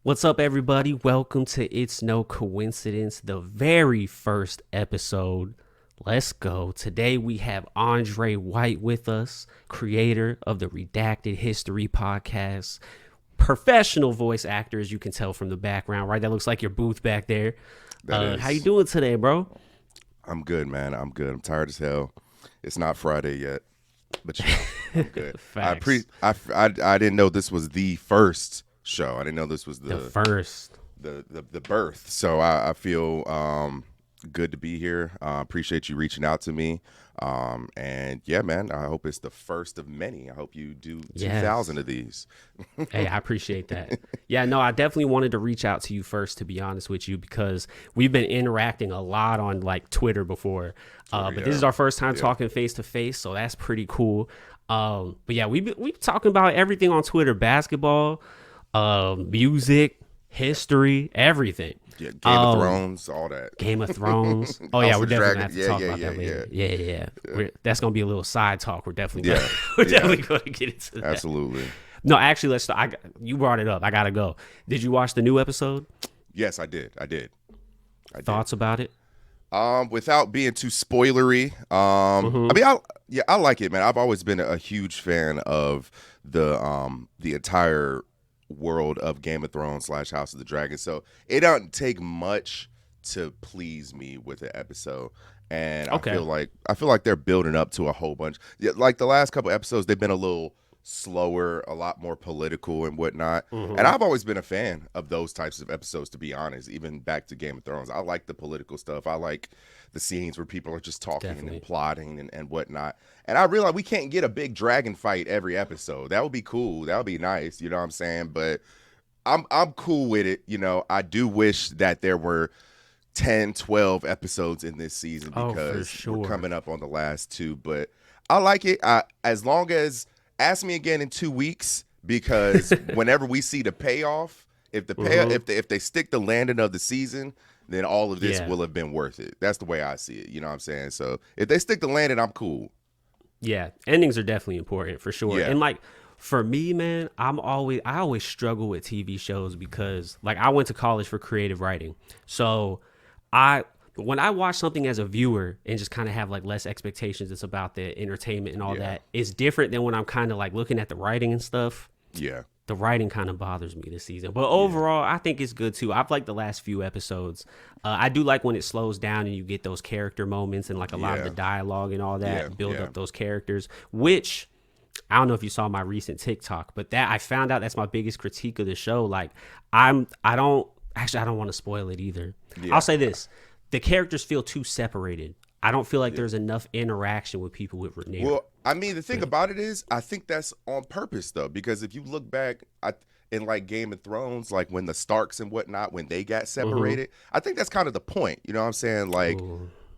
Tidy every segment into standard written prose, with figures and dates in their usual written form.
What's up, everybody? Welcome to It's No Coincidence, the very first episode. Let's go. Today we have André White with us, creator of the Redacted History podcast, professional voice actor, as you can tell from the background, right? That looks like your booth back there. How you doing today, bro? I'm good, man. I'm good. I'm tired as hell. It's not Friday yet, but I'm good. I didn't know this was the first show. I didn't know this was the first, the birth. So I feel good to be here. Appreciate you reaching out to me. And yeah, man, I hope it's the first of many. I hope you do 2,000 of these. Hey, I appreciate that. Yeah, no, I definitely wanted to reach out to you first, to be honest with you, because we've been interacting a lot on like Twitter before. But this is our first time talking face to face, so that's pretty cool. But yeah, we've been talking about everything on Twitter: basketball, music, history, everything. Yeah, Game of Thrones, all that. Game of Thrones. Oh yeah, we're definitely gonna have to talk about that later. Yeah. That's gonna be a little side talk. We're definitely definitely gonna get into that. Absolutely. No, actually, let's. You brought it up. I gotta go. Did you watch the new episode? Yes, I did. Thoughts about it? Without being too spoilery, I mean, I like it, man. I've always been a huge fan of the entire world of Game of Thrones / House of the Dragon. So it doesn't take much to please me with the episode. And I feel like they're building up to a whole bunch. Yeah, like the last couple episodes, they've been a little slower, a lot more political and whatnot. And I've always been a fan of those types of episodes, to be honest, even back to Game of Thrones. I like the political stuff. I like the scenes where people are just talking and plotting and whatnot. And I realize we can't get a big dragon fight every episode. That would be cool. That would be nice. You know what I'm saying? But I'm cool with it. You know, I do wish that there were 10, 12 episodes in this season because we're coming up on the last two. But I like it. As long as ask me again in 2 weeks, because whenever we see the payoff, if the payoff, if they stick the landing of the season, then all of this will have been worth it. That's the way I see it. You know what I'm saying? So if they stick the landing, I'm cool. Yeah, endings are definitely important for sure. Yeah. And like for me, man, I always struggle with TV shows because like I went to college for creative writing. So when I watch something as a viewer and just kind of have like less expectations, it's about the entertainment and all that. It's different than when I'm kind of like looking at the writing and stuff. Yeah. The writing kind of bothers me this season. But overall, I think it's good too. I've liked the last few episodes. I do like when it slows down and you get those character moments and like a lot of the dialogue and all that, build up those characters, which I don't know if you saw my recent TikTok, but that I found out that's my biggest critique of the show. Like I don't want to spoil it either. Yeah. I'll say this. The characters feel too separated. I don't feel like there's enough interaction with people with Rhaenyra. Well, I mean, the thing about it is, I think that's on purpose, though, because if you look back in like Game of Thrones, like when the Starks and whatnot, when they got separated, I think that's kind of the point. You know what I'm saying? Like,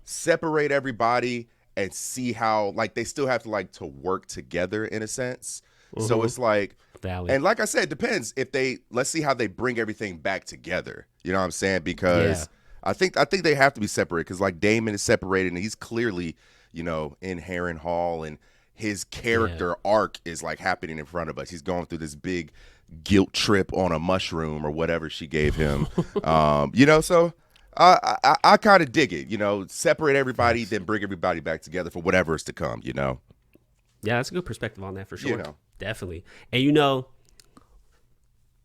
separate everybody and see how, like, they still have to like to work together in a sense. So it's like, and like I said, it depends if let's see how they bring everything back together. You know what I'm saying? Because I think they have to be separated because like Daemon is separated and he's clearly, you know, in Harrenhal and his character arc is like happening in front of us. He's going through this big guilt trip on a mushroom or whatever she gave him. You know, so I kind of dig it, you know, separate everybody, then bring everybody back together for whatever is to come, you know? Yeah, that's a good perspective on that for sure. You know. Definitely. And you know,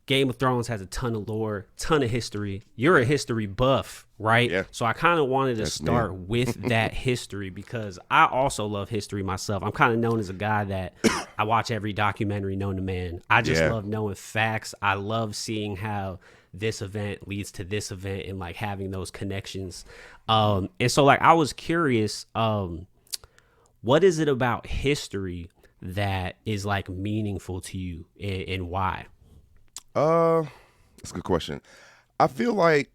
Game of Thrones has a ton of lore, ton of history. You're a history buff, right? Yeah. So I kind of wanted to start with that history because I also love history myself. I'm kind of known as a guy that I watch every documentary known to man. I just love knowing facts. I love seeing how this event leads to this event and like having those connections. And so like I was curious, what is it about history that is like meaningful to you and why? That's a good question. I feel like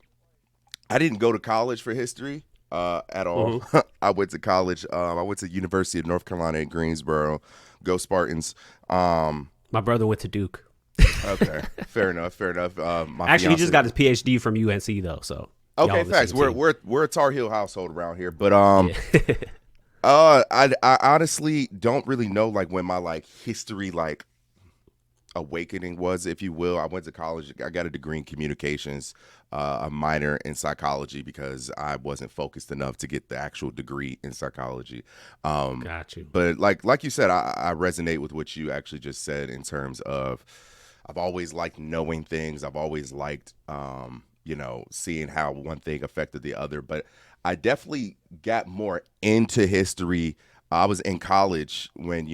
I didn't go to college for history at all. I went to college. I went to University of North Carolina in Greensboro. Go Spartans. My brother went to Duke. Okay, fair enough. Actually, he just got his PhD from UNC though. So okay, thanks. We're a Tar Heel household around here, but I honestly don't really know like when my like history like awakening was, if you will. I went to college. I got a degree in communications, a minor in psychology because I wasn't focused enough to get the actual degree in psychology. Got you. But like you said, I resonate with what you actually just said in terms of I've always liked knowing things. I've always liked, seeing how one thing affected the other. But I definitely got more into history. I was in college when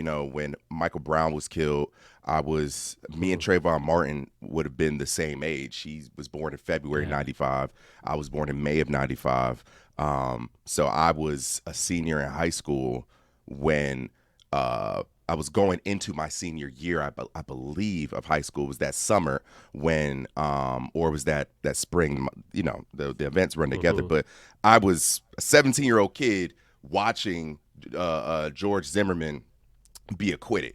Michael Brown was killed. Me and Trayvon Martin would have been the same age. He was born in February '95. I was born in May of '95. So I was a senior in high school when I was going into my senior year, I believe, of high school. It was that summer when, or was that spring, the events run together. But I was a 17-year-old kid watching George Zimmerman be acquitted,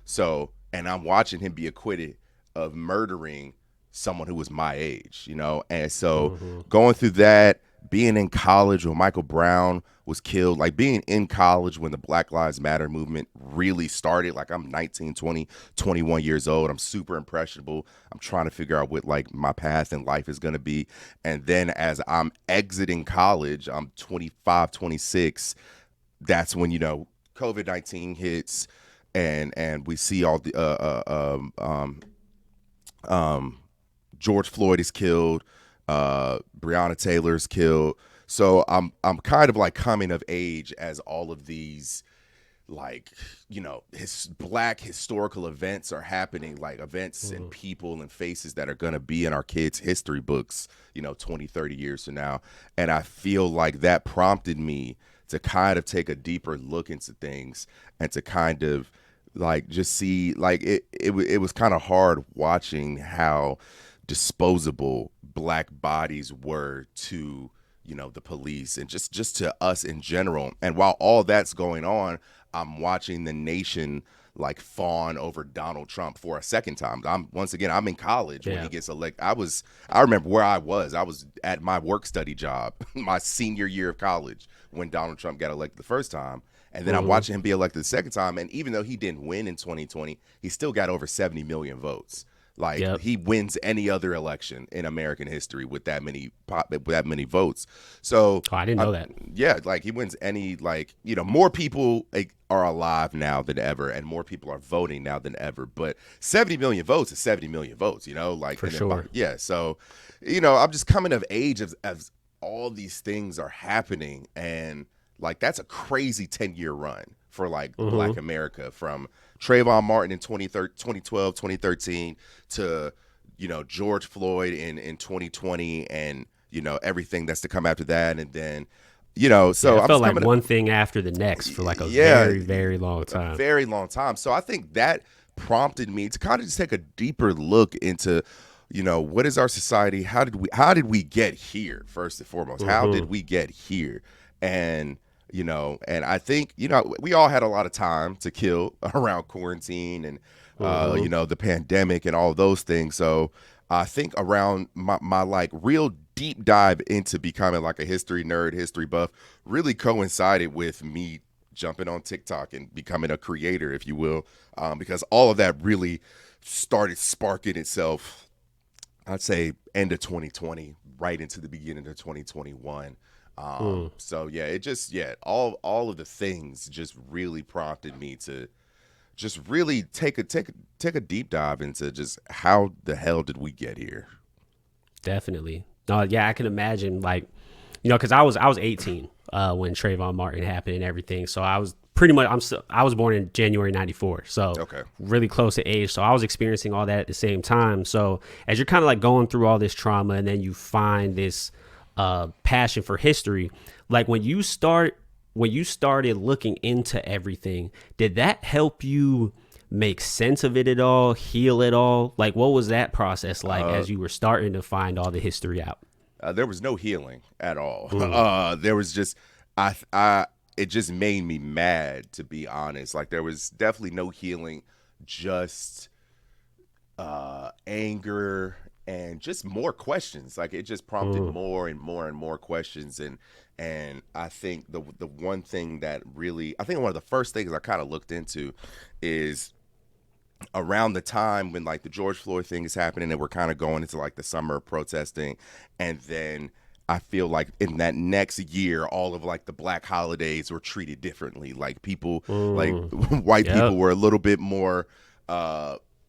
So, and I'm watching him be acquitted of murdering someone who was my age, And so going through that, being in college when Michael Brown was killed, like being in college when the Black Lives Matter movement really started, like I'm 19, 20, 21 years old. I'm super impressionable. I'm trying to figure out what like my path in life is going to be. And then as I'm exiting college, I'm 25, 26. That's when, COVID-19 hits and we see all the, George Floyd is killed. Breonna Taylor's killed. So I'm kind of like coming of age as all of these Black historical events are happening, like events and people and faces that are going to be in our kids' history books, 20, 30 years from now. And I feel like that prompted me to kind of take a deeper look into things and to kind of like just see like it was kind of hard watching how disposable Black bodies were to the police and just to us in general. And while all that's going on, I'm watching the nation like fawn over Donald Trump for a second time. I'm in college when he gets elected. I remember where I was at my work study job my senior year of college when Donald Trump got elected the first time. And then I'm watching him be elected the second time. And even though he didn't win in 2020, he still got over 70 million votes. He wins any other election in American history with that many votes. So I didn't know that. Yeah, like he wins any more people are alive now than ever, and more people are voting now than ever. But 70 million votes is 70 million votes. For sure. Yeah. So I'm just coming of age as all these things are happening, and that's a crazy 10-year run for Black America, from Trayvon Martin in 2012, 2013 to, George Floyd in 2020 and, everything that's to come after that. And then, so I felt like one thing after the next for a very, very long time. A very long time. So I think that prompted me to kind of just take a deeper look into, what is our society? How did we get here, first and foremost? How did we get here? And and I think, we all had a lot of time to kill around quarantine and, the pandemic and all of those things. So I think around my real deep dive into becoming a history nerd, history buff, really coincided with me jumping on TikTok and becoming a creator, if you will, because all of that really started sparking itself, I'd say, end of 2020, right into the beginning of 2021. So yeah, all of the things just really prompted me to just really take a deep dive into just how the hell did we get here. Definitely. No, yeah, I can imagine because I was 18 when Trayvon Martin happened and everything. So I was pretty much I was born in January '94, so really close to age. So I was experiencing all that at the same time. So as you're kind of going through all this trauma, and then you find this passion for history, when you started looking into everything, did that help you make sense of it at all, heal it all? What was that process as you were starting to find all the history out? There was no healing at all. There was just it just made me mad, to be honest. There was definitely no healing, just anger and just more questions. It just prompted more and more and more questions. And I think the one thing that really, I think one of the first things I kind of looked into is around the time when like the George Floyd thing is happening and we're kind of going into like the summer of protesting, and then I feel like in that next year all of like the black holidays were treated differently. Like people like white people were a little bit more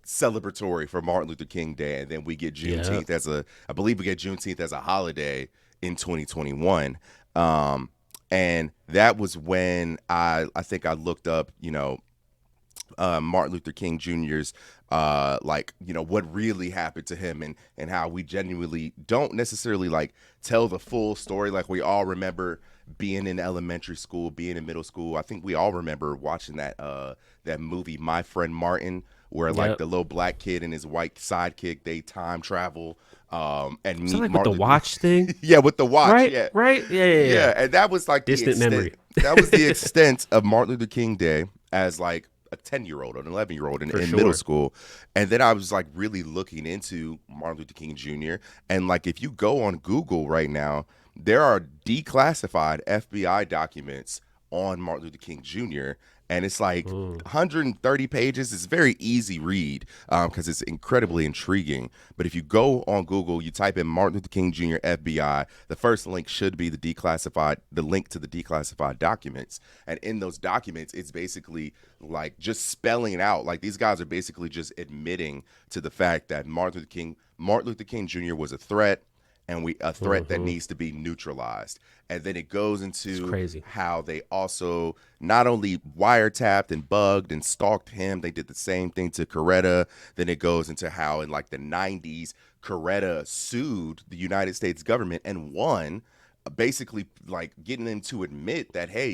celebratory for Martin Luther King Day, and then we get Juneteenth as I believe we get Juneteenth as a holiday in 2021. And that was when I think I looked up, Martin Luther King Jr.'s what really happened to him, and how we genuinely don't necessarily like tell the full story. Like we all remember being in elementary school, being in middle school. I think we all remember watching that movie My Friend Martin, where like the little black kid and his white sidekick, they time travel and meet like Martin. With the watch thing? Yeah, with the watch. Right, yeah. right? Yeah. And that was like distant memory. That was the extent of Martin Luther King Day as like a 10-year-old, an 11-year-old in middle school. And then I was like really looking into Martin Luther King Jr. And like if you go on Google right now, there are declassified FBI documents on Martin Luther King Jr. And it's like 130 pages. It's a very easy read because it's incredibly intriguing. But if you go on Google, you type in Martin Luther King Jr. FBI, the first link should be the link to the declassified documents. And in those documents, it's basically like just spelling it out. Like these guys are basically just admitting to the fact that Martin Luther King Jr. was a threat, and a threat that needs to be neutralized. And then it goes into how they also not only wiretapped and bugged and stalked him, they did the same thing to Coretta. Then it goes into how in like the 90s, Coretta sued the United States government and won, basically like getting them to admit that, hey,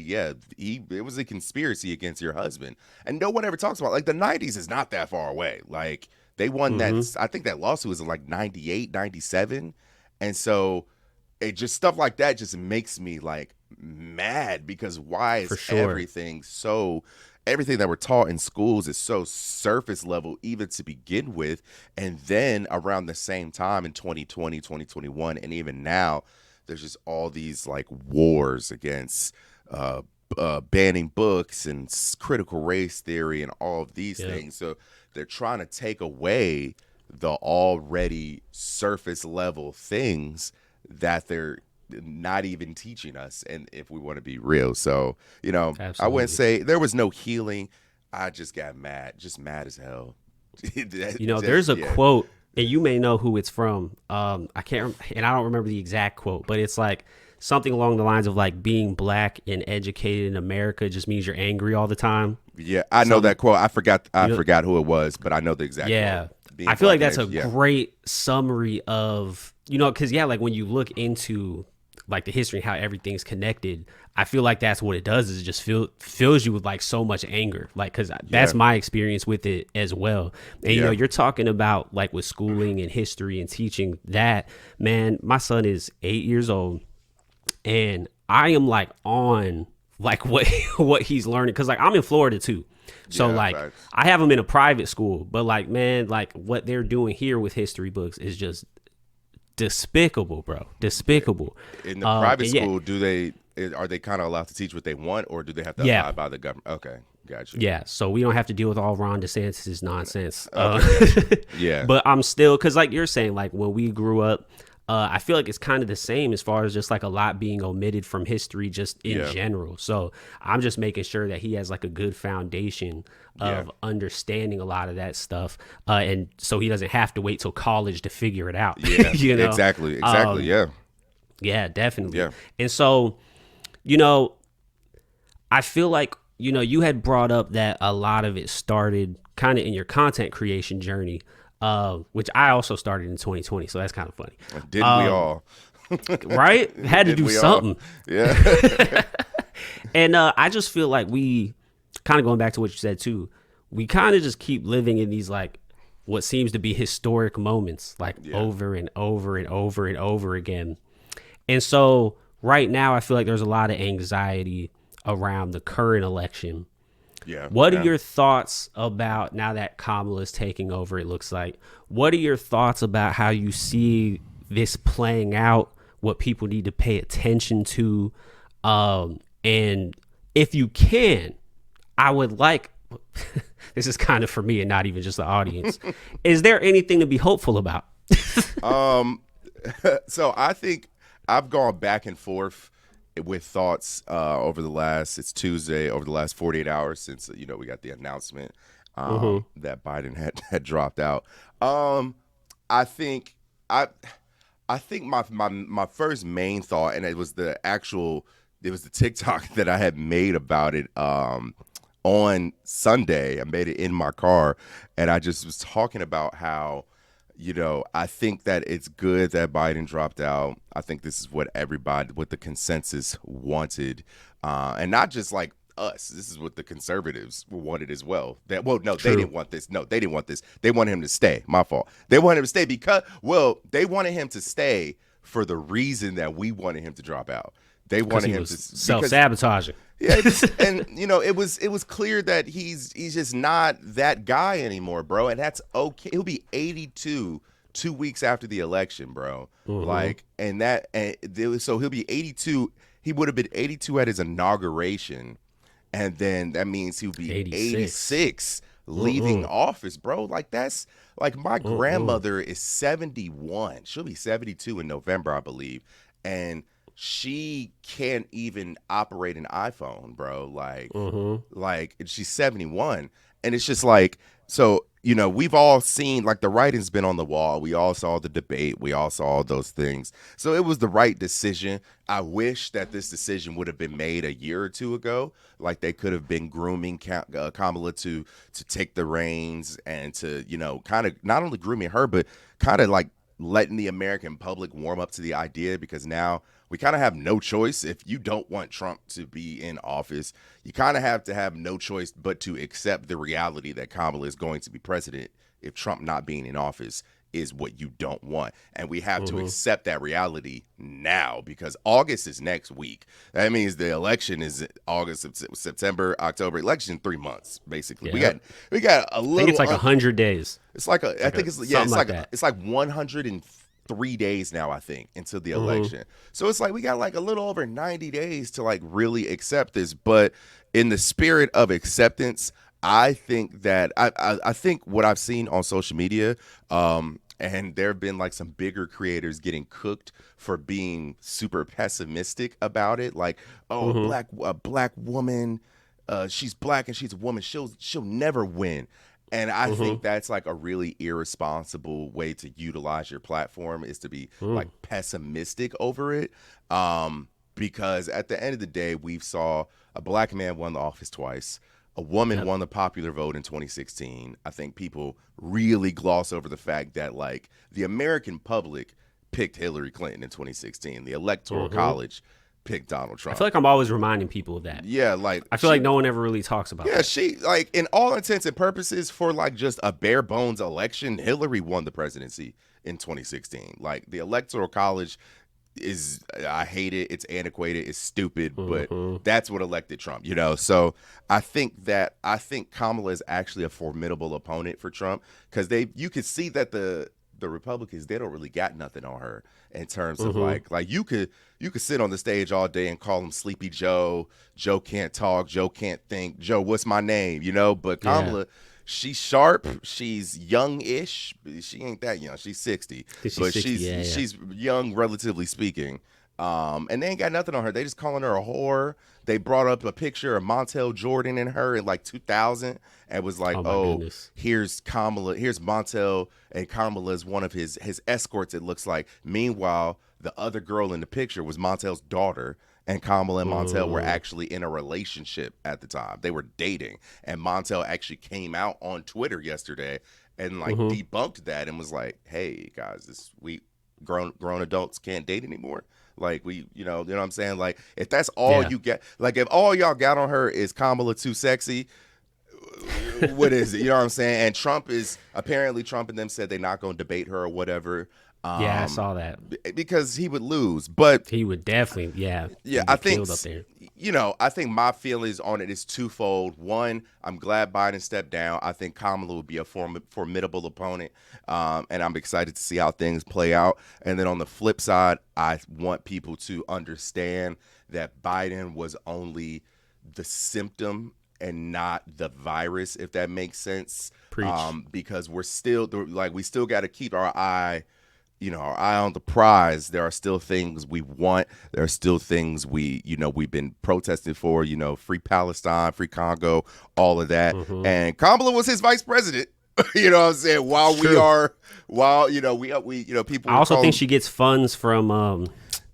it was a conspiracy against your husband. And no one ever talks about, like, the 90s is not that far away. Like, they won that, I think that lawsuit was in like 98, 97. And so it just stuff like that just makes me like mad, because why is everything that we're taught in schools is so surface level even to begin with. And then around the same time in 2020, 2021, and even now, there's just all these like wars against banning books and critical race theory and all of these things. So they're trying to take away the already surface level things that they're not even teaching us, and if we want to be real. So, Absolutely. I wouldn't say there was no healing. I just got mad as hell. There's a quote, and you may know who it's from. I can't, and I don't remember the exact quote, but it's like something along the lines of like, being black and educated in America just means you're angry all the time. Yeah, I know that quote. I forgot who it was, but I know the exact quote. I feel like that's a great summary of, because like when you look into like the history and how everything's connected, I feel like that's what it does, is it just fills you with like so much anger, like, because that's my experience with it as well. And you're talking about like with schooling and history and teaching that, man, my son is 8 years old and I am like on like what he's learning, because like I'm in Florida too. So facts. I have them in a private school, but like, man, like what they're doing here with history books is just despicable, bro. Despicable. In the private school, are they kind of allowed to teach what they want, or do they have to abide by the government? Okay, gotcha. Yeah, so we don't have to deal with all Ron DeSantis' nonsense. Yeah. But I'm still, because like you're saying, like when we grew up, I feel like it's kind of the same as far as just like a lot being omitted from history just in general. So I'm just making sure that he has like a good foundation of understanding a lot of that stuff. And so he doesn't have to wait till college to figure it out. Yeah, exactly. Yeah, definitely. Yeah. And so, I feel like, you had brought up that a lot of it started kind of in your content creation journey. Which I also started in 2020, so that's kind of funny. Didn't we all? Right? Had to do something. Yeah. And I just feel like we, kind of going back to what you said too, we kind of just keep living in these like what seems to be historic moments, like over and over and over and over again. And so right now I feel like there's a lot of anxiety around the current election. What are your thoughts about, now that Kamala's taking over, it looks like, what are your thoughts about how you see this playing out, what people need to pay attention to? And if you can, I would like this is kind of for me and not even just the audience. Is there anything to be hopeful about? So I think I've gone back and forth with thoughts over the last, it's Tuesday, over the last 48 hours since, we got the announcement that Biden had dropped out. I think my first main thought, and it was the TikTok that I had made about it on Sunday. I made it in my car, and I just was talking about how, I think that it's good that Biden dropped out. I think this is what the consensus wanted, and not just like us. This is what the conservatives wanted as well. They didn't want this. No, they didn't want this. They wanted him to stay. My fault. They wanted him to stay they wanted him to stay for the reason that we wanted him to drop out. They wanted him to self-sabotaging. Yeah, it was clear that he's just not that guy anymore, bro. And that's okay. He'll be 82 2 weeks after the election, bro. So he'll be 82. He would have been 82 at his inauguration, and then that means he'll be 86 leaving office, bro. Like that's like my grandmother is 71. She'll be 72 in November, I believe, and she can't even operate an iPhone, bro. Like she's 71. And it's just like, so, we've all seen, like, the writing's been on the wall. We all saw the debate. We all saw those things. So it was the right decision. I wish that this decision would have been made a year or two ago. Like, they could have been grooming Kamala to take the reins and to, kind of not only grooming her, but kind of like letting the American public warm up to the idea, because now we kind of have no choice. If you don't want Trump to be in office, you kind of have to have no choice but to accept the reality that Kamala is going to be president if Trump not being in office is what you don't want. And we have to accept that reality now, because August is next week. That means the election is August, September, October. Election 3 months, basically. Yeah. We got a little. I think it's like 100 days. It's like it's like 103 days now, I think, until the election. So it's like we got like a little over 90 days to like really accept this. But in the spirit of acceptance, I think that I think what I've seen on social media, and there have been like some bigger creators getting cooked for being super pessimistic about it. Like, a black woman, she's black and she's a woman, she'll never win. And I think that's like a really irresponsible way to utilize your platform, is to be like pessimistic over it. Because at the end of the day, we saw a black man won the office twice. A woman won the popular vote in 2016. I think people really gloss over the fact that like the American public picked Hillary Clinton in 2016. The Electoral College picked Donald Trump. I feel like I'm always reminding people of that. Yeah, like I feel like no one ever really talks about that. Yeah, she, like, in all intents and purposes, for like just a bare bones election, Hillary won the presidency in 2016. Like, the Electoral College is, I hate it. It's antiquated. It's stupid, but that's what elected Trump, So I think Kamala is actually a formidable opponent for Trump, because you could see that the Republicans, they don't really got nothing on her in terms of like you could sit on the stage all day and call him Sleepy Joe. Joe can't talk. Joe can't think. Joe, what's my name? But Kamala, she's sharp. She's young-ish. She ain't that young. She's 60. She's young, relatively speaking. And they ain't got nothing on her. They just calling her a whore. They brought up a picture of Montel Jordan and her in like 2000 and was like, here's Kamala, here's Montel, and Kamala is one of his escorts, it looks like. Meanwhile, the other girl in the picture was Montel's daughter, and Kamala and Montel were actually in a relationship at the time. They were dating, and Montel actually came out on Twitter yesterday and like debunked that and was like, hey guys, we grown adults can't date anymore. Like, we, you know what I'm saying? Like, if that's all you get, like, if all y'all got on her is Kamala too sexy, what is it? You know what I'm saying? And Trump and them said they're not going to debate her or whatever. I saw that. Because he would lose, but he would definitely, I think, up there. I think my feelings on it is twofold. One, I'm glad Biden stepped down. I think Kamala would be a formidable opponent, and I'm excited to see how things play out. And then on the flip side, I want people to understand that Biden was only the symptom and not the virus, if that makes sense. Preach. Because we still got to keep our eye on the prize. There are still things we want. There are still things we've been protesting for, free Palestine, free Congo, all of that. And Kamala was his vice president. You know what I'm saying? People. I also think she gets funds from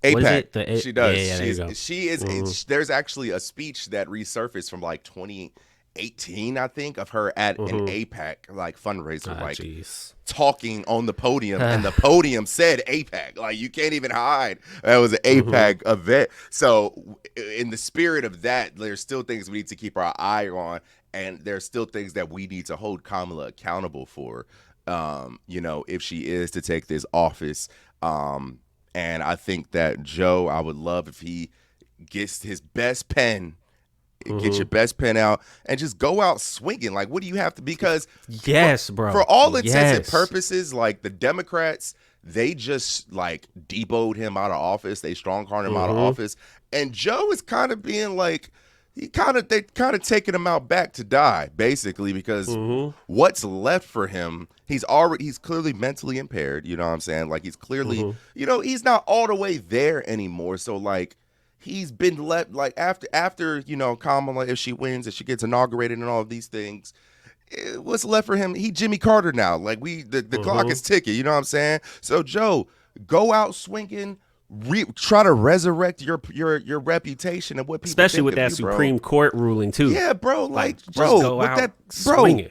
APAC. She does. Yeah, she is. There's actually a speech that resurfaced from like 2018, I think, of her at an APAC like fundraiser, talking on the podium, and the podium said APAC. Like, you can't even hide. That was an APAC event. So in the spirit of that, there's still things we need to keep our eye on, and there's still things that we need to hold Kamala accountable for. If she is to take this office. And I think that Joe, I would love if he gets his best pen, get your best pen out, and just go out swinging. Like, what do you have to? Because bro. For all intents and purposes, like the Democrats, they just like deboed him out of office. They strong-armed him out of office, and Joe is kind of being like. They kind of taking him out back to die, basically, because what's left for him, he's clearly mentally impaired, you know what I'm saying? Like, he's clearly, he's not all the way there anymore. So, like, he's been left, like, after Kamala, if she wins, if she gets inaugurated and all of these things, what's left for him? He Jimmy Carter now. Like, the clock is ticking, you know what I'm saying? So, Joe, go out swinging. Try to resurrect your reputation and what people especially think with of that you, Supreme Court ruling too. Yeah, bro. Like bro, go with out that, swinging.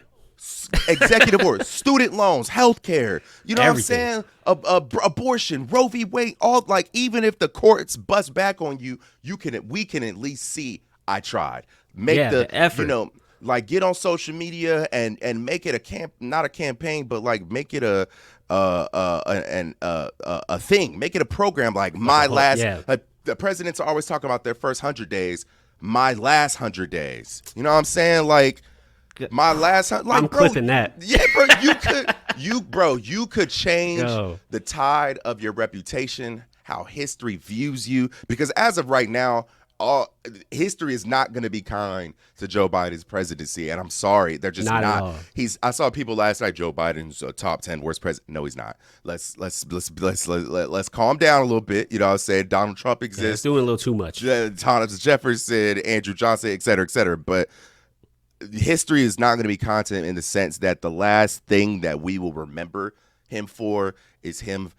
Executive order, student loans, healthcare. You know Everything. what I'm saying? Abortion, Roe v. Wade. All like even if the courts bust back on you, we can at least see I tried. Make the effort. Like get on social media and make it not a campaign, but like make it a thing. Make it a program like my last. The presidents are always talking about their first 100 days. My last 100 days. You know what I'm saying? Like my last. Like, I'm clipping that. Yeah, bro. You could change the tide of your reputation, how history views you, because as of right now. History is not going to be kind to Joe Biden's presidency, and I'm sorry, they're just not. I saw people last night. Joe Biden's a top 10 worst president. No, he's not. Let's calm down a little bit. You know what I'm saying? Donald Trump exists. It's doing a little too much. Thomas Jefferson, Andrew Johnson, et cetera, et cetera. But history is not going to be content in the sense that the last thing that we will remember him for is him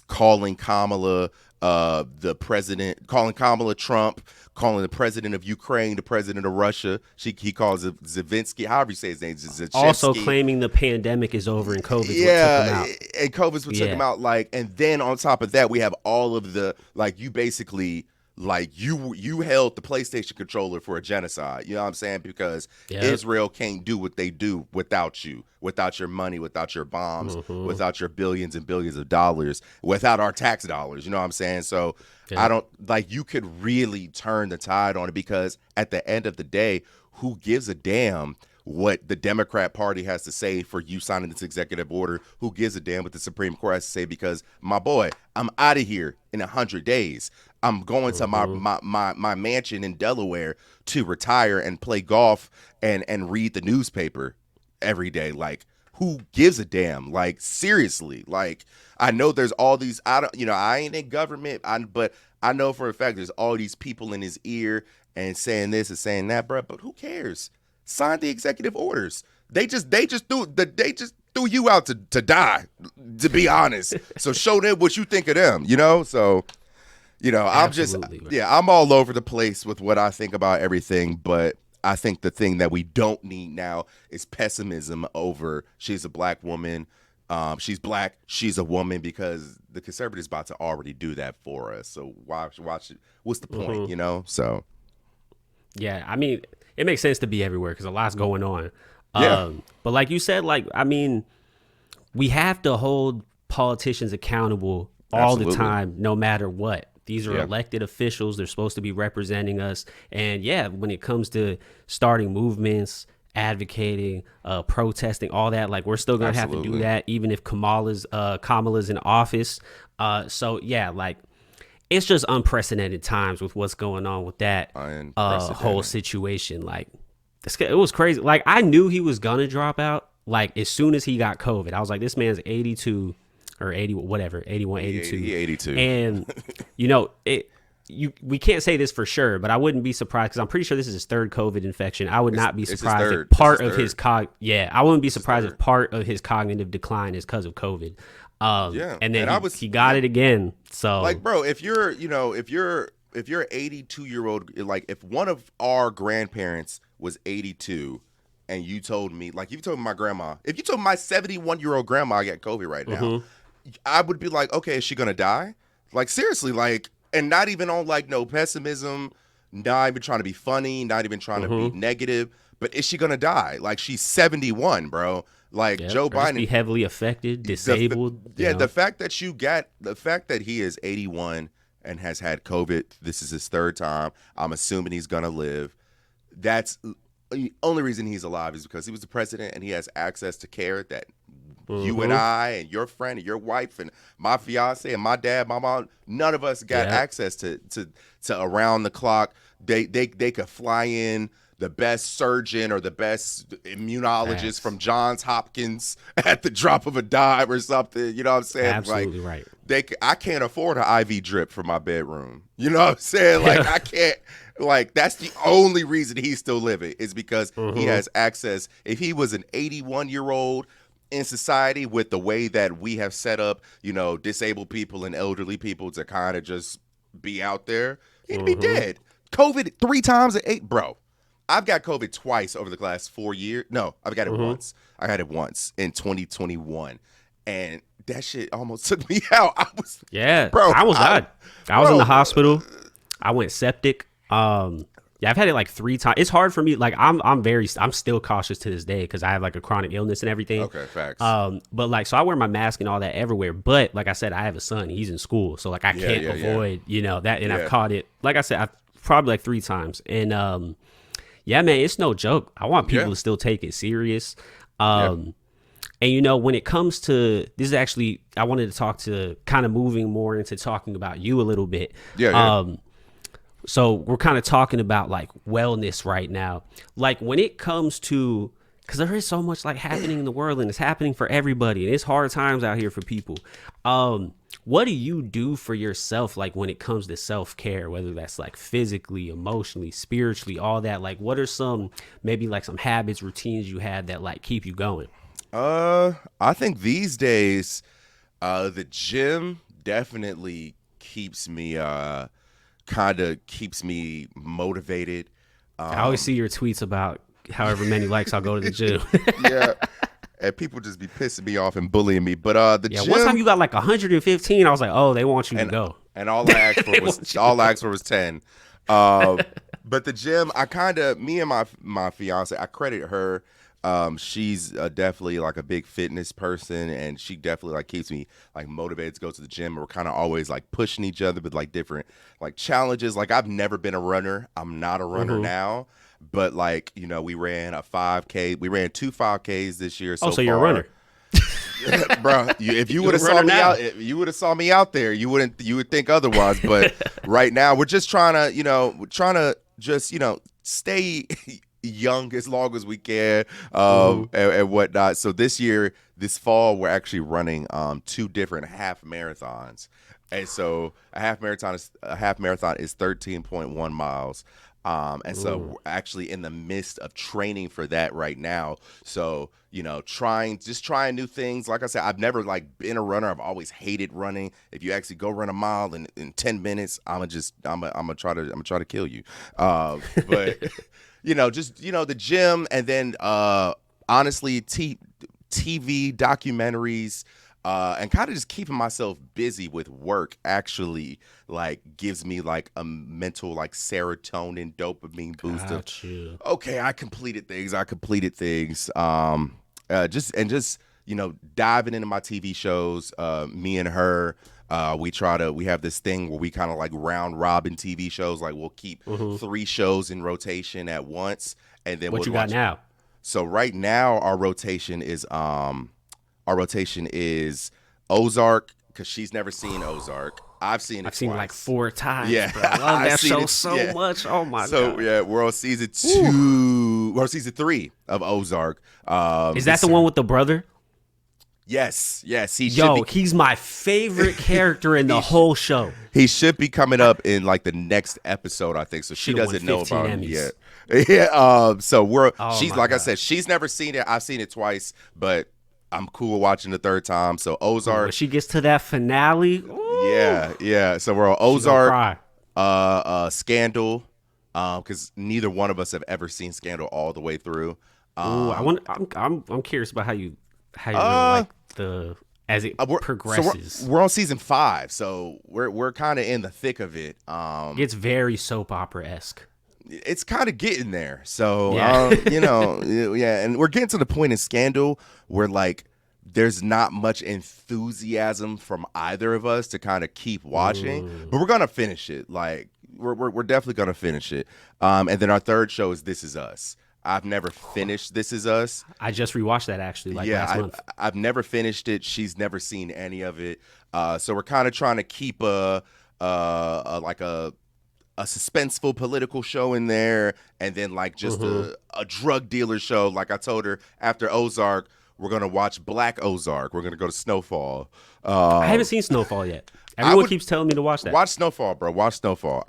calling Kamala the president, calling Kamala Trump, calling the president of Ukraine the president of Russia. He calls it Zelensky, however you say his name. Also claiming the pandemic is over and COVID's what took him out. And COVID's what took him out. Like, and then on top of that, we have all of the you basically. Like you held the PlayStation controller for a genocide. You know what I'm saying? Because Israel can't do what they do without you, without your money, without your bombs, without your billions and billions of dollars, without our tax dollars. You know what I'm saying? So I don't you could really turn the tide on it, because at the end of the day, who gives a damn what the Democrat Party has to say for you signing this executive order? Who gives a damn what the Supreme Court has to say? Because my boy, I'm out of here in 100 days. I'm going to my mansion in Delaware to retire and play golf and read the newspaper every day. Like, who gives a damn? Like, seriously. Like, I know there's all these, I ain't in government, but I know for a fact there's all these people in his ear and saying this and saying that, bro. But who cares? Sign the executive orders. They just threw you out to die, to be honest. So show them what you think of them, So, I'm all over the place with what I think about everything, but I think the thing that we don't need now is pessimism over she's a black woman, she's black, she's a woman, because the conservatives about to already do that for us. So what's the point, So. Yeah, I mean, it makes sense to be everywhere because a lot's going on. But like you said, we have to hold politicians accountable all the time, no matter what. These are elected officials. They're supposed to be representing us. And when it comes to starting movements, advocating, protesting, all that, we're still going to have to do that, even if Kamala's in office. It's just unprecedented times with what's going on with that whole situation. It was crazy. Like, I knew he was gonna drop out. Like, as soon as he got COVID, I was like, this man's 82 or 80, whatever, 81, 82. He 82. And we can't say this for sure, but I wouldn't be surprised because I'm pretty sure this is his third COVID infection. I would not be surprised if part of his I wouldn't be surprised if part of his cognitive decline is because of COVID. And then he got it again. So, like, bro, if you're 82-year-old, like, if one of our grandparents was 82 and you told me, like, if you told my grandma, if you told my 71-year-old grandma I got COVID right now, I would be like, okay, is she gonna die? Like, seriously, like, and not even on, like, no pessimism, not even trying to be funny, not even trying to be negative, but is she gonna die? Like, she's 71, bro. Like, Joe Biden, be heavily affected, disabled. The fact that he is 81 and has had COVID, this is his third time. I'm assuming he's gonna live. That's the only reason he's alive is because he was the president and he has access to care that you and I and your friend and your wife and my fiance and my dad, my mom, none of us got access to around the clock. They could fly in the best surgeon or the best immunologist from Johns Hopkins at the drop of a dime or something. You know what I'm saying? Absolutely like, right. I can't afford an IV drip for my bedroom. You know what I'm saying? Like, I can't. Like, that's the only reason he's still living is because he has access. If he was an 81-year-old in society with the way that we have set up, you know, disabled people and elderly people to kind of just be out there, he'd be dead. COVID 3 times in 8, bro. I've got COVID twice over the last 4 years. No, I've got it once. I had it once in 2021, and that shit almost took me out. I almost died. I was in the hospital. I went septic. I've had it like 3 times. It's hard for me. Like, I'm still cautious to this day because I have like a chronic illness and everything. Okay, facts. But like, so I wear my mask and all that everywhere. But like I said, I have a son. He's in school, so like I can't avoid that. And I've caught it. Like I said, I've probably like 3 times. And yeah, man, it's no joke. I want people to still take it serious. And when it comes to this, is actually I wanted to talk to kind of moving more into talking about you a little bit. So we're kind of talking about like wellness right now. Like, when it comes to, because there is so much like happening in the world and it's happening for everybody and it's hard times out here for people. What do you do for yourself? Like, when it comes to self-care, whether that's like physically, emotionally, spiritually, all that, like, what are some, maybe like some habits, routines you have that like keep you going? I think these days, the gym definitely keeps me, keeps me motivated. I always see your tweets about however many likes I'll go to the gym. And people just be pissing me off and bullying me. But the gym, one time you got like 115. I was like, oh, they want you to go. And all I asked for was 10. But the gym, me and my fiance, I credit her. She's definitely like a big fitness person, and she definitely like keeps me like motivated to go to the gym. We're kind of always like pushing each other with like different like challenges. Like, I've never been a runner. I'm not a runner now, but like, we ran a 5K. We ran 2 5Ks this year. So you're a runner. Bro, if you would have saw me out, if you would have saw me out there, you would think otherwise. But right now, we're just trying to stay young as long as we can, and whatnot. So this fall, we're actually running 2 different half marathons, and so a half marathon is 13.1 miles. And so we're actually in the midst of training for that right now. So, trying new things. Like I said, I've never like been a runner. I've always hated running. If you actually go run a mile in 10 minutes, I'm gonna try to kill you. But the gym, and then honestly, TV documentaries, and kind of just keeping myself busy with work actually like gives me like a mental like serotonin, dopamine booster. Okay, I completed things. Just diving into my TV shows. Me and her, we have this thing where we kind of like round robin TV shows. Like, we'll keep 3 shows in rotation at once, and then what you got now? So right now our rotation is Ozark, because she's never seen Ozark. I've seen it seen like 4 times. Yeah, bro. I love that show so much. Oh my god. So yeah, we're on season 2. season 3 of Ozark. Is that the one with the brother? Yes. He's my favorite character in the whole show. He should be coming up in like the next episode, I think. So she doesn't know about him yet. Yeah. So she's like I said, she's never seen it. I've seen it twice, but I'm cool watching the third time. So Ozark. When she gets to that finale. Ooh, yeah. So we're on Ozark. Scandal. Because neither one of us have ever seen Scandal all the way through. I'm curious about how you like as it progresses. So we're on season 5, so we're kind of in the thick of it. It's very soap opera-esque. It's kind of getting there. So yeah. and we're getting to the point in Scandal where like there's not much enthusiasm from either of us to kind of keep watching, but we're gonna finish it. Like we're definitely gonna finish it. And then our third show is This Is Us. I've never finished This Is Us. I just rewatched that actually last month. I've never finished it. She's never seen any of it. So we're kind of trying to keep a suspenseful political show in there, and then like just a drug dealer show. Like I told her after Ozark, we're gonna watch Black Ozark. We're gonna go to Snowfall. I haven't seen Snowfall yet. Everyone keeps telling me to watch that. Watch Snowfall, bro. Watch Snowfall.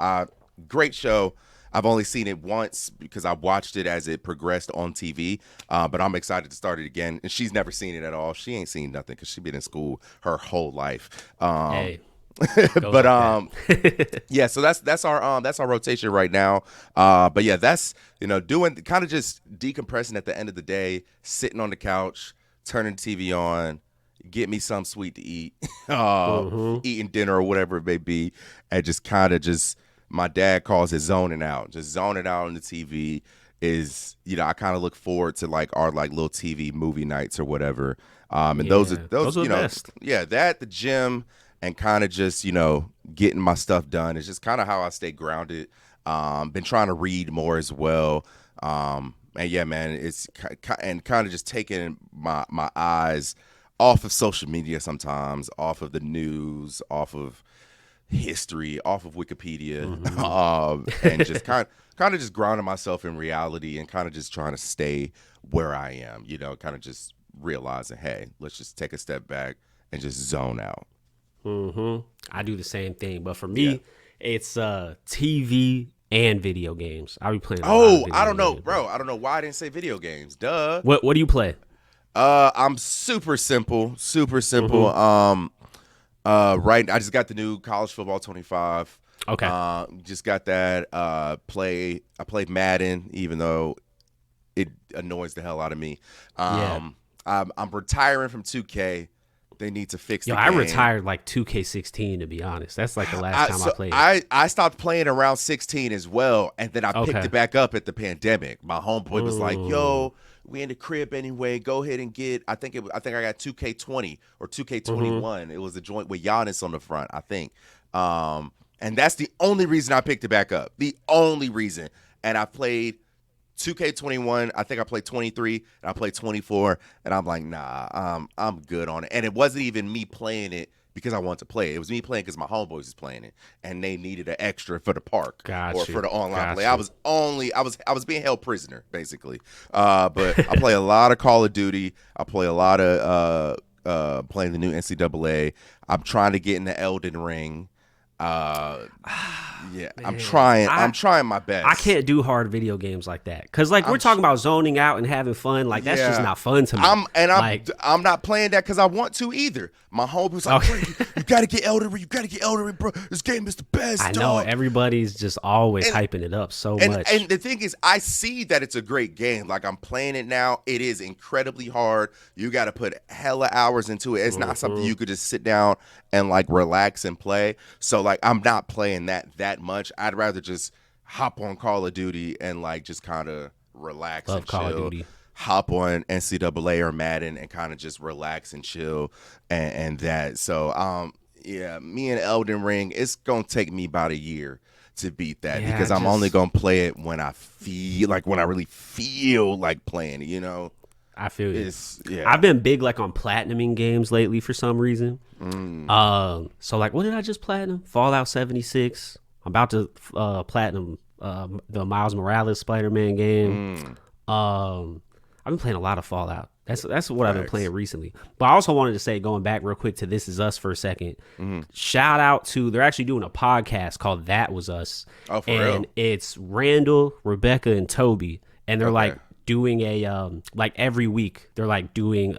Great show. I've only seen it once because I watched it as it progressed on TV, but I'm excited to start it again. And she's never seen it at all. She ain't seen nothing because she's been in school her whole life. But yeah, so that's our rotation right now. But yeah, that's doing kind of just decompressing at the end of the day, sitting on the couch, turning the TV on, get me something sweet to eat, eating dinner or whatever it may be, and just kind of just. My dad calls it zoning out. Just zoning out on the TV is, I kind of look forward to like our like little TV movie nights or whatever. And those are the best. Yeah, that, the gym, and kind of just, getting my stuff done is just kind of how I stay grounded. Been trying to read more as well. And yeah, man, it's kind of just taking my eyes off of social media sometimes, off of the news, off of history, off of Wikipedia, and just kind of just grounding myself in reality and kind of just trying to stay where I am, kind of just realizing, hey, let's just take a step back and just zone out. I do the same thing, but for me, it's TV and video games. I'll be playing. I don't know, bro. I don't know why I didn't say video games. Duh. What do you play? I'm super simple. Right, I just got the new College Football 25. Okay. Just got that. I played Madden, even though it annoys the hell out of me. I'm retiring from 2K. They need to fix the game. I retired like 2K16, to be honest. That's like the last time I played. I stopped playing around 16 as well, and then I picked it back up at the pandemic. My homeboy was like, yo, we in the crib anyway. Go ahead and get. I think I got 2K20 or 2K21. It was a joint with Giannis on the front, I think. And that's the only reason I picked it back up. The only reason. And I played 2K21. I think I played 23 and I played 24. And I'm like, nah, I'm good on it. And it wasn't even me playing it because I wanted to play it. It was me playing because my homeboys was playing it, and they needed an extra for the park or for the online play. I was being held prisoner basically. But I play a lot of Call of Duty. I play a lot of playing the new NCAA. I'm trying to get in the Elden Ring. I'm trying my best. I can't do hard video games like that because we're talking about zoning out and having fun. Like that's just not fun to me. I'm not playing that because I want to either. My homie was like, you gotta get Elden Ring. You gotta get Elden Ring, bro. This game is the best. I know everybody's just always hyping it up so much. And the thing is, I see that it's a great game. Like I'm playing it now. It is incredibly hard. You got to put hella hours into it. It's not something you could just sit down and like relax and play. So like I'm not playing that much. I'd rather just hop on Call of Duty and like just kind of relax and chill. Call of Duty. Hop on NCAA or Madden and kind of just relax and chill and that. So me and Elden Ring, it's gonna take me about a year to beat that because I'm only gonna play it when I really feel like playing it, I feel you. I've been big on platinuming games lately for some reason. So what did I just platinum? Fallout 76. I'm about to platinum the Miles Morales Spider-Man game. I've been playing a lot of Fallout. That's what I've been playing recently. But I also wanted to say, going back real quick to This Is Us for a second, shout out to, they're actually doing a podcast called That Was Us. Oh, for and real? It's Randall, Rebecca, and Toby. And they're like doing a, like every week, they're like doing,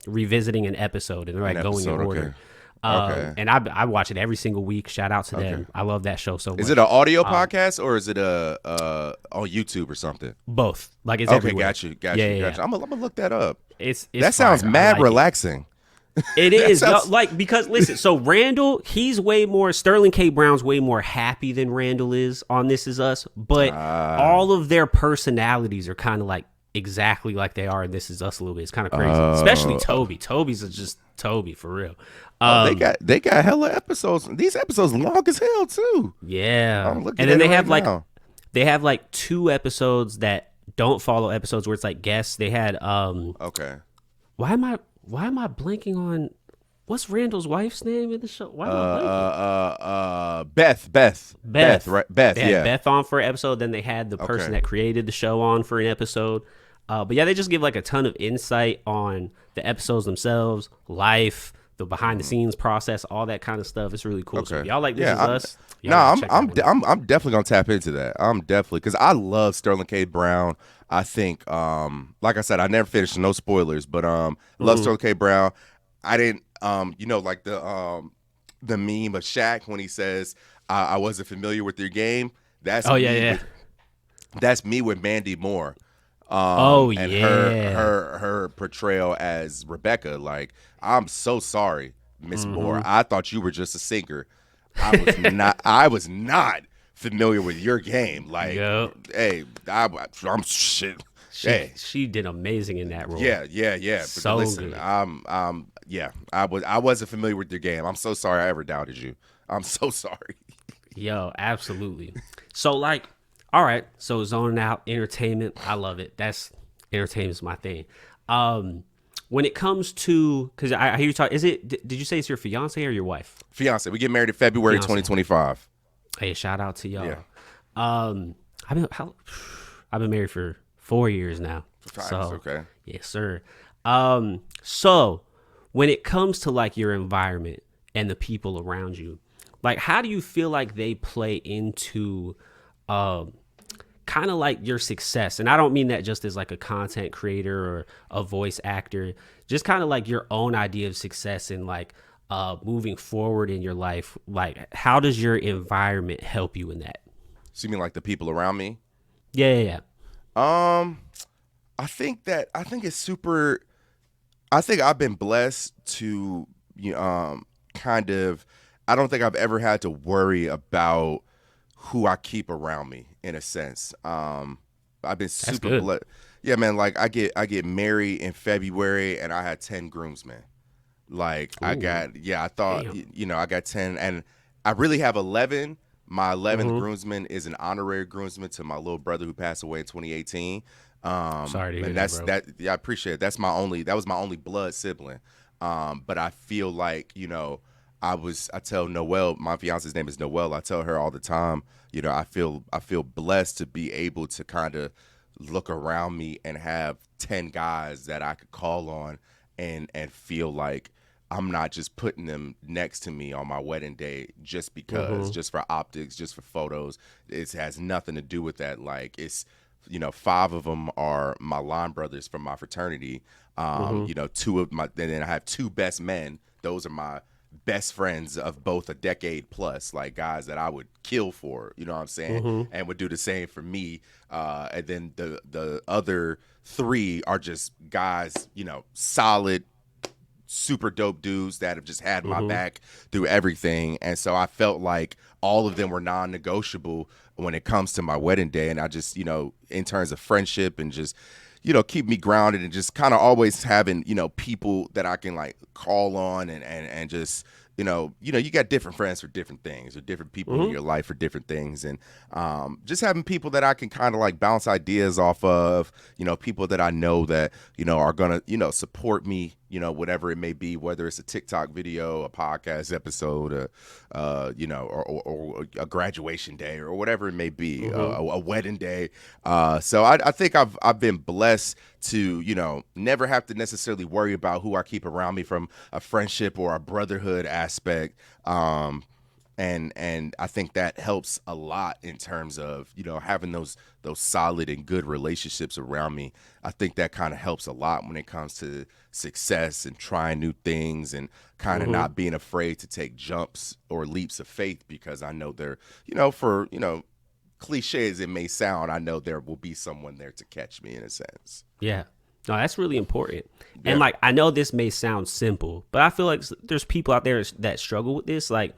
revisiting an episode. And they're like going in order. And I watch it every single week. Shout out to them. I love that show so much. Is it an audio podcast or is it on YouTube or something? Both. Like it's everywhere. Got you. I'm gonna look that up. It's that sounds mad relaxing. It is like, because listen, so Randall, Sterling K. Brown's way more happy than Randall is on This Is Us, but all of their personalities are kind of like exactly like they are in This Is Us a little bit. It's kind of crazy, especially Toby. Toby's just Toby for real. They got hella episodes. These episodes long as hell too. Yeah, and then they have like 2 episodes that don't follow episodes where it's like guests. They had Why am I blanking on what's Randall's wife's name in the show? Why am I blanking? Beth, right? Beth. They had Beth on for an episode. Then they had the person that created the show on for an episode. But yeah, they just give like a ton of insight on the episodes themselves, life, the behind the scenes process, all that kind of stuff. It's really cool. So if y'all like This Is Us. I'm definitely gonna tap into that. I'm definitely, because I love Sterling K. Brown. I think, like I said, I never finished, no spoilers, but love Sterling K. Brown. I didn't, like the meme of Shaq when he says, "I wasn't familiar with your game." That's that's me with Mandy Moore. And her portrayal as Rebecca. Like, I'm so sorry, Miss Moore. I thought you were just a singer. I was not familiar with your game. Like, hey, I'm shit. She did amazing in that role. Yeah. So listen, good. I wasn't familiar with your game. I'm so sorry I ever doubted you. I'm so sorry. Yo, absolutely. So like, all right, so zoning out, entertainment, I love it. Entertainment's my thing. When it comes to, because I hear you talk, did you say it's your fiance or your wife? Fiance. We get married in February 2025. Hey, shout out to y'all. Yeah. I've been married for 4 years now. Okay. Yes, sir. So when it comes to like your environment and the people around you, like how do you feel like they play into kind of like your success? And I don't mean that just as like a content creator or a voice actor, just kind of like your own idea of success and like moving forward in your life. Like, how does your environment help you in that? So you mean like the people around me? Yeah. I think it's super. I think I've been blessed to, kind of. I don't think I've ever had to worry about who I keep around me, in a sense. I've been super blessed. Yeah, man. Like I get married in February, and I had 10 groomsmen. Like I got 10, and I really have 11. My 11th groomsman is an honorary groomsman to my little brother who passed away in 2018. Sorry to hear that, bro. Yeah, I appreciate it. That was my only blood sibling. But I feel like, I tell Noelle, my fiance's name is Noelle. I tell her all the time, I feel blessed to be able to kind of look around me and have 10 guys that I could call on and feel like I'm not just putting them next to me on my wedding day just because, just for optics, just for photos. It has nothing to do with that. Like, it's, 5 of them are my line brothers from my fraternity. 2 of my, and then I have 2 best men. Those are my best friends of both a decade plus, like guys that I would kill for, you know what I'm saying? And would do the same for me. And then the other 3 are just guys, solid, super dope dudes that have just had my back through everything. And so I felt like all of them were non-negotiable when it comes to my wedding day. And I just, in terms of friendship and just, keep me grounded and just kind of always having, people that I can like call on and just, you got different friends for different things, or different people in your life for different things. And just having people that I can kind of like bounce ideas off of, people that I know that, are going to, support me, whatever it may be, whether it's a TikTok video, a podcast episode, or a graduation day or whatever it may be, a wedding day. So I think I've been blessed to, never have to necessarily worry about who I keep around me from a friendship or a brotherhood aspect. And I think that helps a lot in terms of, having those solid and good relationships around me. I think that kind of helps a lot when it comes to success and trying new things and kind of not being afraid to take jumps or leaps of faith, because I know they're, cliche as it may sound, I know there will be someone there to catch me in a sense. Yeah. No, that's really important. Yeah. And like, I know this may sound simple, but I feel like there's people out there that struggle with this. Like,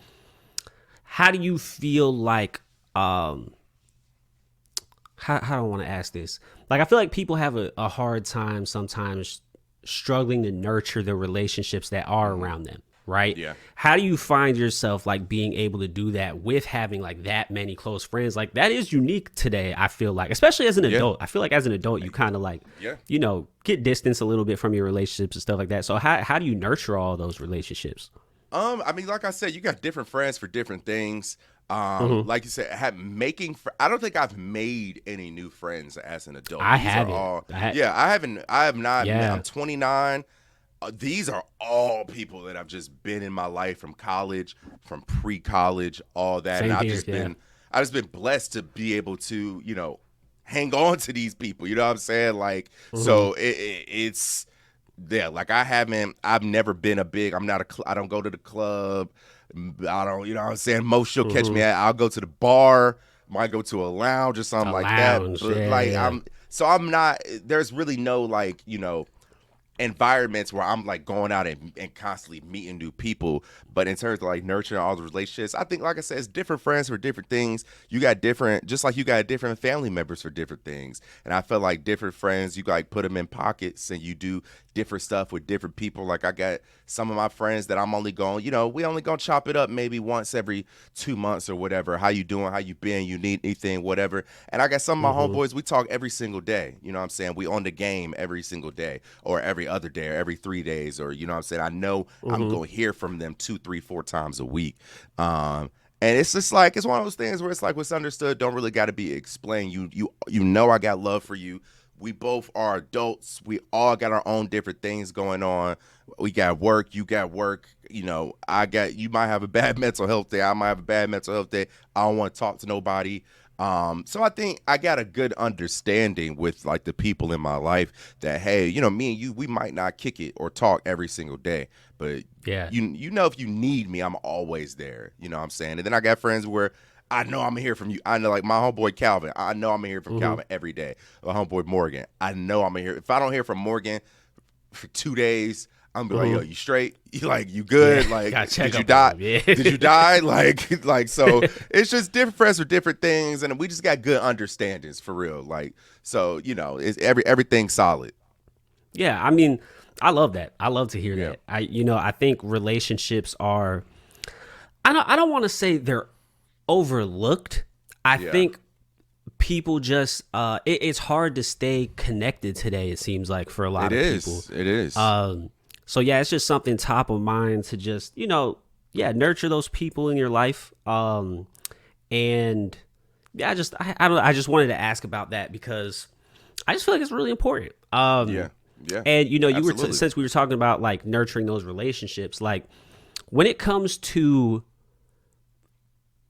how do you feel like, how do I want to ask this? Like, I feel like people have a hard time sometimes struggling to nurture the relationships that are around them, right? Yeah. How do you find yourself like being able to do that with having like that many close friends? Like, that is unique today, I feel like, especially as an adult. I feel like as an adult, you kind of like, get distance a little bit from your relationships and stuff like that. So how do you nurture all those relationships? I mean, like I said, you got different friends for different things. Like you said, I don't think I've made any new friends as an adult. I haven't. I haven't. I have not. Yeah. I'm 29. These are all people that I've just been in my life from college, from pre-college, all that. Same and here, I've just been blessed to be able to, hang on to these people. You know what I'm saying? Like, so it's. Yeah, like I've never been I don't go to the club. I don't, you know what I'm saying? Most you'll catch me at, I'll go to the bar, might go to a lounge or something that. But I'm not, there's really no like, environments where I'm like going out and constantly meeting new people. But in terms of like nurturing all the relationships, I think, like I said, it's different friends for different things. You got different, just like you got different family members for different things. And I feel like different friends, you like put them in pockets and you do different stuff with different people. Like I got some of my friends that I'm only going, we only gonna chop it up maybe once every 2 months or whatever. How you doing? How you been? You need anything? Whatever. And I got some of my homeboys, we talk every single day. You know what I'm saying? We on the game every single day or every other day or every 3 days, or you know what I'm saying? I know I'm going to hear from them 2, 3, 4 times a week. And it's just like, it's one of those things where it's like what's understood don't really got to be explained. You know I got love for you. We both are adults. We all got our own different things going on. We got work. You got work. You might have a bad mental health day. I might have a bad mental health day. I don't want to talk to nobody. So I think I got a good understanding with like the people in my life that, hey, me and you, we might not kick it or talk every single day, but if you need me, I'm always there. You know what I'm saying? And then I got friends where I know I'm gonna hear from you. I know, like my homeboy Calvin, I know I'm gonna hear from Calvin every day. My homeboy Morgan, I know I'm gonna hear. If I don't hear from Morgan for 2 days, I'm gonna be like, yo, you straight? You good? Yeah, like, did you die? Did you die? Like, so it's just different friends for different things, and we just got good understandings for real. Like, so it's everything's solid. Yeah, I mean, I love that. I love to hear that. I think relationships are. I don't want to say they're overlooked. I think people just it's hard to stay connected today, it seems like, for a lot of people. It is. So yeah, it's just something top of mind to just nurture those people in your life. And yeah, I just wanted to ask about that because I just feel like it's really important. Yeah. And since we were talking about like nurturing those relationships, like when it comes to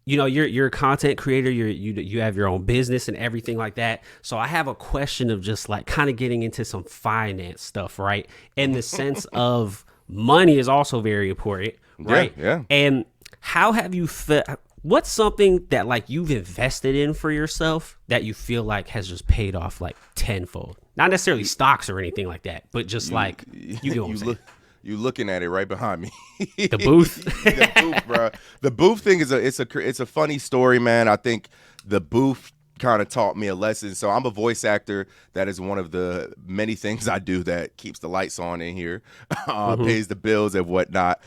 you're a content creator, you have your own business and everything like that. So I have a question of just like kind of getting into some finance stuff, right? In the sense of money is also very important, right? Yeah. And how have you what's something that like you've invested in for yourself that you feel like has just paid off like tenfold? Not necessarily stocks or anything like that, but just like you know what I'm saying. You looking at it right behind me. The booth? The booth, bro. The booth thing is a funny story, man. I think the booth kind of taught me a lesson. So I'm a voice actor. That is one of the many things I do that keeps the lights on in here, pays the bills and whatnot.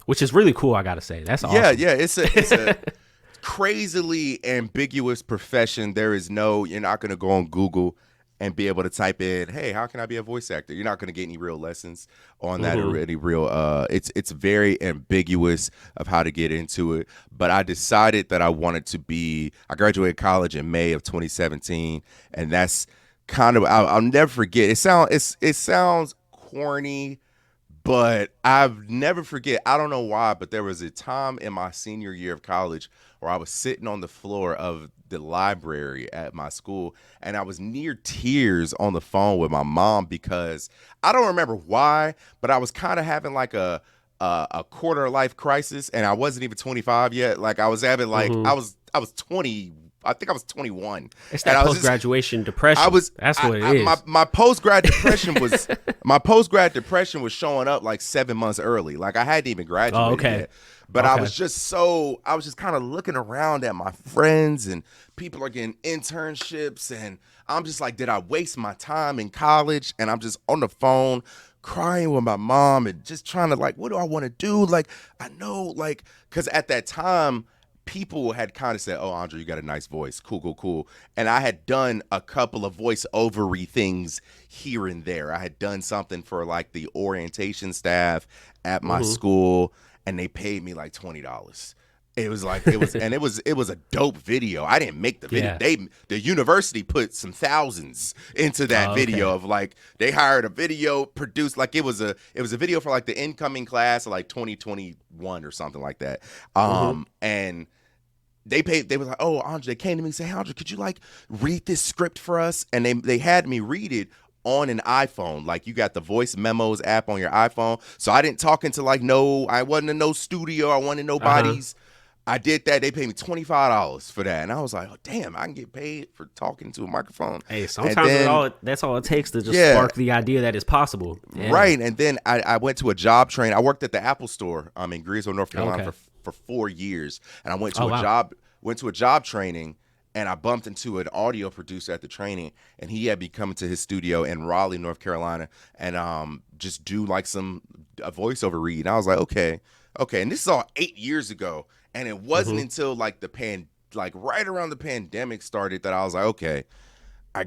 Which is really cool, I gotta say. That's awesome. Yeah. It's a crazily ambiguous profession. You're not gonna go on Google and be able to type in, hey, how can I be a voice actor? You're not going to get any real lessons on that or any real it's very ambiguous of how to get into it. But I decided that I graduated college in May of 2017, and that's kind of I'll never forget. It sounds corny, but I've never forget. I don't know why, but there was a time in my senior year of college where I was sitting on the floor of the library at my school, and I was near tears on the phone with my mom because I don't remember why, but I was kind of having like a quarter life crisis, and I wasn't even 25 yet. Like I was having like I was 20. I think I was 21. It's that post-graduation depression. That's what it is. My post-grad depression was showing up like 7 months early. Like I hadn't even graduated yet. But I was just kind of looking around at my friends, and people are getting internships, and I'm just like, did I waste my time in college? And I'm just on the phone crying with my mom and just trying to like, what do I want to do? Like, I know, like, because at that time, people had kind of said, oh, Andre, you got a nice voice. Cool. And I had done a couple of voice-overy things here and there. I had done something for like the orientation staff at my school, and they paid me like $20. It was a dope video. I didn't make the video. Yeah. The university put some thousands into that video of like, they hired a video produced, like it was a video for like the incoming class of like 2021 or something like that. And they were like, oh, Andre, they came to me and said, hey, Andre, could you like read this script for us? And they had me read it on an iPhone. Like you got the voice memos app on your iPhone. So I didn't talk into like I wasn't in no studio. I wasn't in nobody's. I did that. They paid me $25 for that. And I was like, oh, damn, I can get paid for talking to a microphone. Hey, sometimes that's all it takes to just spark the idea that it's possible. Yeah. Right. And then I went to a job training. I worked at the Apple store in Greensboro, North Carolina for 4 years. And I went to a job training, and I bumped into an audio producer at the training, and he had me come to his studio in Raleigh, North Carolina, and just do like a voiceover read. And I was like, okay. And this is all 8 years ago. And it wasn't until like right around the pandemic started that I was like, okay, I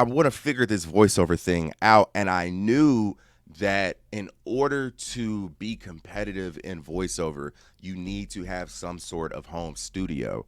want to figure this voiceover thing out. And I knew that in order to be competitive in voiceover, you need to have some sort of home studio.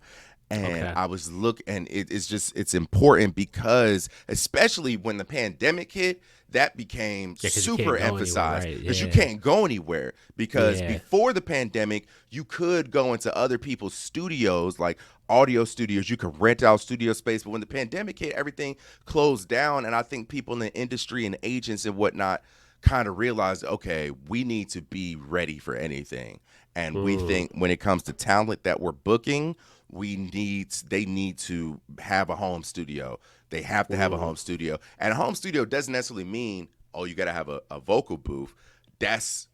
And I was and it's important because especially when the pandemic hit, that became super emphasized because you can't go anywhere. Because before the pandemic, you could go into other people's studios, like audio studios. You could rent out studio space. But when the pandemic hit, everything closed down. And I think people in the industry and agents and whatnot kind of realized, okay, we need to be ready for anything. And we think when it comes to talent that we're booking, they need to have a home studio. They have to have a home studio. And a home studio doesn't necessarily mean, oh, you got to have a vocal booth. That's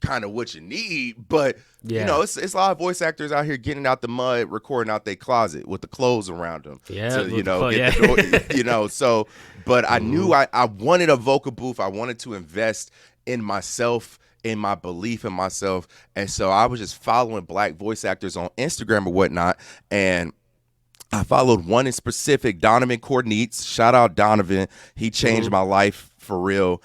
kind of what you need. But, you know, it's a lot of voice actors out here getting out the mud, recording out their closet with the clothes around them. Yeah. To, get the door, so, but I knew I wanted a vocal booth. I wanted to invest in myself, in my belief in myself. And so I was just following black voice actors on Instagram or whatnot. And I followed one in specific, Donovan Cornetz. Shout out Donovan. He changed my life for real.